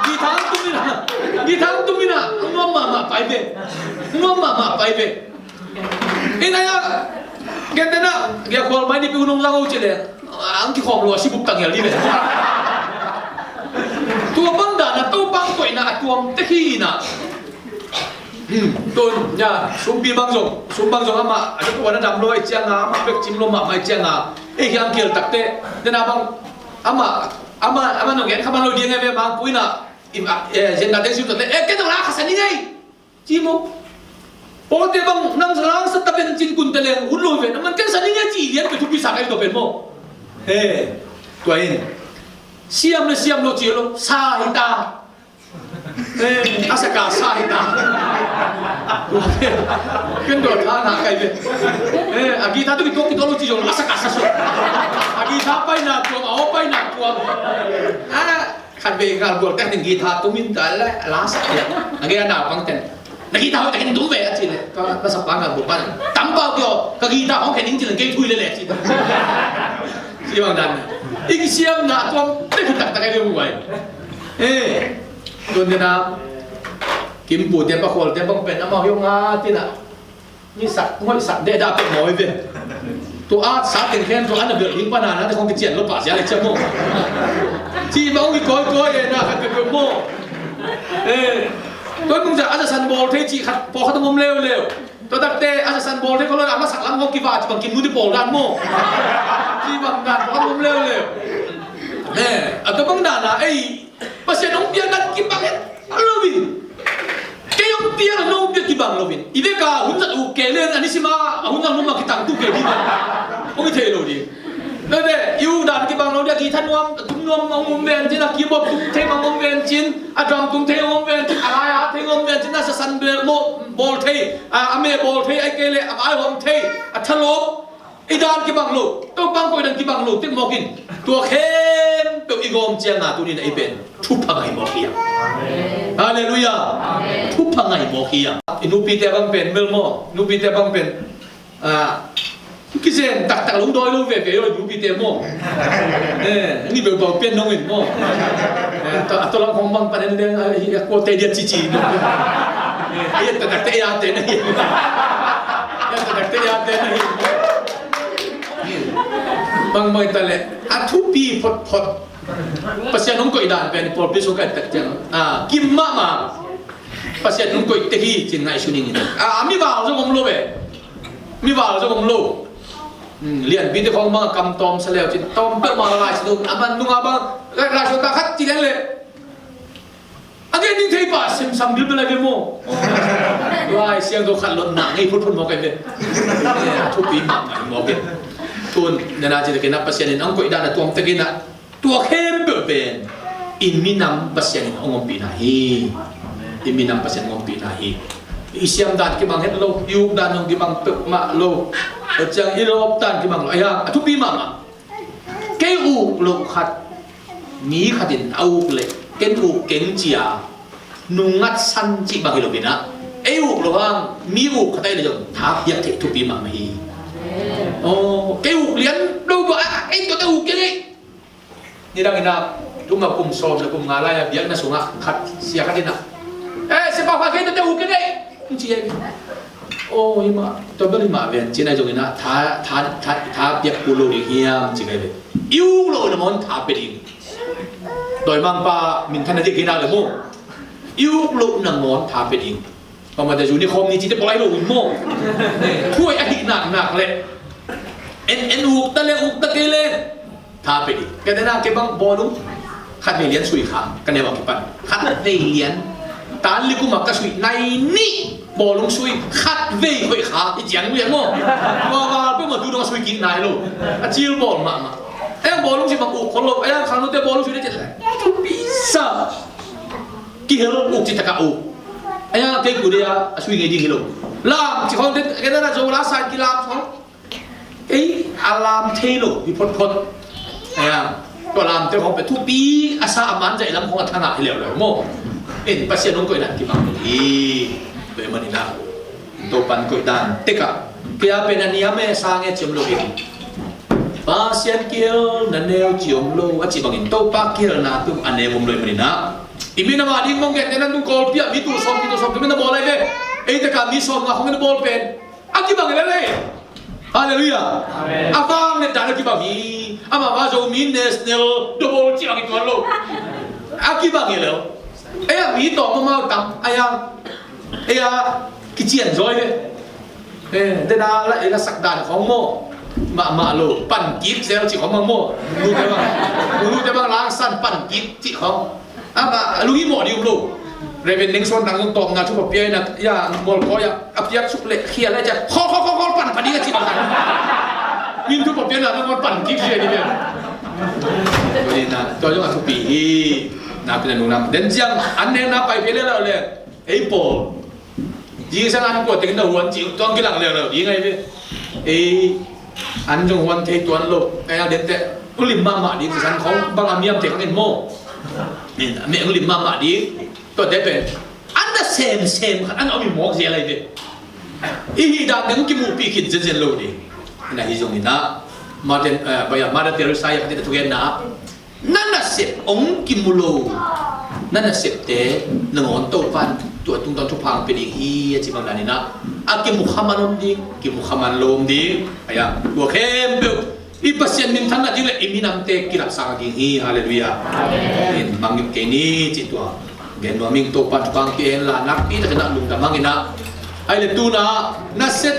Speaker 1: กีทางตุ้มินะงอมมาไปเบ่ini ya, kita na, dia kalau main di gunung langau cile, angki kau luas sibuk tanggil di mana. Tua bangda na, tua bangkoi na, tua mtehi na. Tuh, ya, sumbi bangsong ama, ada tuan ada damlo iciang ama, bek cimlo mak mai iciang ama, yang kil takte, dan abang ama nongeng, kapan lo dia nggak memang puina, jendak desi tu, kita nak kasani ni, cimo. Pokoknya bang nang serang setapen cin kunteleng ulo ven, man kan saninya cilian ke tupi sakai to penmo. Tuain. Siam lo cilo sahita. Asaka sahita. Kan do thana kai ve. Agi tha tu kita lo cilo asaka sasu. Agi tha pai na tuang au pai na tuang. Kan be ngal gol teh tinggi tha tu min dal la sa ya. Agi ana pang ten. Nakita ko takin duwe at sila pasok pa nga bukan tampaw ko kakita ko kaning sila kay tuwi lele sila siyang dan siyang na atwang tak kayo buhay doon na kimpo dia pa kol dia bang pen ama yung atin na ni sak mo sak de dapat mo ibe to at sa tin ken to ana building pa na kung kitchen lo pa siya le mo si ba ui ko na ka moตัวมึงจะอาจจะสันบอลเทจีขัดพอเขาต้องงมเร็วตัวตักเตะอาจจะสันบอลเทเขาเลยอามาสักลังงอกีบาจีบังกินมือที่โปลด้านโม่จีบังด้านพอเขาต้องงมเร็วตัวบังด้านนะไอ้ภาษาน้องเปียกันกิบังเนี่ยโลวินแกยองเปียน้องเปียกิบังโลวินอีเวก้าหุ่นจัดอุกเกเลนอันนี้สิมาหุ่นจัดนุ่มมากิตังตุกเกลีมันโอ้ยเทโลดีนั่นแหละยูดานกิบังเราเดียกีท่านวมตุ้มนวมมองมุมเวนจินกีบอบตุ้มเทมองมุมเวนจินอาจอมตุ้มเทมองมุมเวนจินอะไรเทมองมุมเวนจินน่าจะสัน สันเบลโมบอลเทอเมบอลเทไอเกเลอไอหอมเทอัทโลไอดานกิบังลูตัวบังก็ดันกิบังลูติ๊กมอกินตัวเข้มตัวอีกอมเจียงตัวนี้ไอเป็นทุบพังไอโมกียฮาเลลูยาทุบพังไอโมกียอินูปีเตบังเป็นเบลโมนูปีเตบังเป็นคิดเช่นตักลงดอยลงเวฟเลยนูปีเตโมนี่เบลบอกเปลี่ยนน้องอินโมตัวเราของบังประเด็นเรื่องโคเตเดียจีโน่ไอ้ตักเตยาเตนนี่ตักเตยาเตนนี่บางเมื่อตะเล่ทุบปีพดpasien nung ko idan pen por piso ka tak jang kim mama pasien nung ko tehi chin ngai suning mi ba zo ngom lo be mi ba zo ngom lo lian bi de khong ma kam tom saleo chin tom pe ma la chu aban nung aba la chu ka khat chi le again ning thei pa sim sam bil bela be mo wai siang do khat lon na ngai phut mo kai be thu pi ma mo be tun na ji de ke na pasien nang ko idan na tom te ke naตัวเข้มเปเป็นอินมินำปัสยันองค์ปีนาฮีอินมินำปัสยันองค์ปีนาฮีอิเซียมดานกิบังเฮดโลยูดานองกิบังเปมาโลจังอิโรปดานกิบังโลไอ้ยังทุบีมาเกอูโลขัดมีขัดินเอาเล็กเกอูเก่งจียนุงัดสันจิบังฮิโลบินะเออูโลฮังมีอูขัดได้เลยจังทับยักษ์ทุบีมาฮีโอ้เกอูเลี้ยนดูว่าไอ้ตัวเกอูเก่งนี่ดังนั้นทุกมาคุมโซมและคุมงาลายเบียกน่ะสูงอ่ะขัดเสียขัดดินะsiapa pakai itu tahu kan deh kunci oh ini mahตัวบริมาเวียนจีนายจงนะท้าเปียกปูโลดิเฮียมจีนายเลยยูโลนะมันท้าไปดิโดยมังปามินทันได้กินอะไรมั้งยูโลนะมันท้าไปดิพอมาแต่อยู่ในคอมนี่จีจะปล่อยโลกมั้งถ้วยอดีตหนักเลยเอ็นอุกตะเลอุกตะเกเลท้าไปดิแกได้น่าแกบังบอลขัดเลียนสุยขากันในวันกี่ปันขัดเลียนตานลิกุมักกะสุยในนี่บอลงสุยขัดเว่ยคุยขาอีจังเวียนมั้งว่าเพื่อมาดูน้องสุยกินนายลูกจีลบอลมาไอ้บอลงสิบังอุกคนลูกไอ้ครั้งนู้นเตะบอลงสุยได้เจ็ดเลยทุกปีซ่ากี่เฮลอุกจิตตะกะอุกไอ้เก่งกูเดียสุยเงี้ยจริงเฮลลามที่เขาเด็กกันน่ะโจลาสายกีฬาเขาไอ้อารามเทโลวิพพไอ้ตัวลามเจ้าของเป็นทุกปีอาซาอามันใจลำของอัฐานะเหลวเลยโม่เอ็นปัสเซียนงก็อินันกี่บางทีเบมันนี่นะตัวปันก็อินันเตกะเกี่ยเป็นอันนี้แม่สร้างเอจิมโลเองปัสเซียนเกี่ยวนั่นเอวจิมโลอาจิบังอินตัวปักเกี่ยวนะตุ้มอันเอวผมเลยมันนี่นะอีมีน้ำมันดิ้งมองเก็ตนั่นตุ้มกอลเปียมีตัวซ้อมตุ้มไม่ต้องบอลอะไรเลยไอ้เตกะมีซ้อมงาของมันบอลเป็นอาจิบังอะไรเลยฮาเลลูยาอาฟังเนี่ยด่าเรากี่บางทีอามาว่าโจมินเนสเนลดับเบิลจีบังอีกตัวลูกอากี่บางอย่างแล้วไอ้ยมีต่อมาตั้มไอ้ยกิจเจียนจอยเลยเดน่าละไอ้ละสักดานของโมมาลูกปั่นกิ๊บเซลจีของมังโมรู้แต่ว่าล้างสั้นปั่นกิ๊บจีของมาลูกยี่หมอดิวลูกเรเวนนิงส่วนดังตรงนะทุกประเภทนะอย่ามอลคอยอับยักสุกเละเขียนอะไรจะข้อปั่นพอดีกันจีบังกันยินทุกประเภทนะต้องปั่นกิ๊บเสียดิเดียวนี่นะตัวจังหวะทุกปีนับเป็นหนุ่มนับเดินจังอันนี้นับไปเพื่อเล่าเลยไอ้ปอยิงสังอันกว่าถึงตัววันจีต้องกินหลังเร็วยิงไงพี่อันจงวันเทตัวนั้นลูกไอ้เด็กแต่ก็ลิมมาดีสังเขาบางอามียมเทเขาเป็นโม่นี่เมื่อลิมมาดีตัวเด็กเป็นอันนั้นเซมอันเอามีหมอกเสียอะไรพี่อีด่านนึงกิมูปีขิดเจนลูกดินี่ฮิจงนี่นะมาเดินไปมาเดินเตลซ่าอยากที่จะทุกอย่างนะนั่นน่ะเสพองกิมุโลนั่นน่ะเสพเตะหนึ่งอนโตฟันตัวตุ้งตอนทุกพังเป็นอีกฮีจิบังดานี่นะอากิมุขมันอมดีกิมุขมันโลมดีไอ้ยาตัวเข้มเปล่าอีปัสยันมินทันน่ะจิเลยอิมินัมเตกิรักษากิฮีฮาเลลูยาเห็นมังเกนี่จิตตัวเกนว่ามิงโตปันทุกพังเกนละนักนี่จะขนาดลุงแต่มังอินะไอ้เลตูนะน่ะเสพ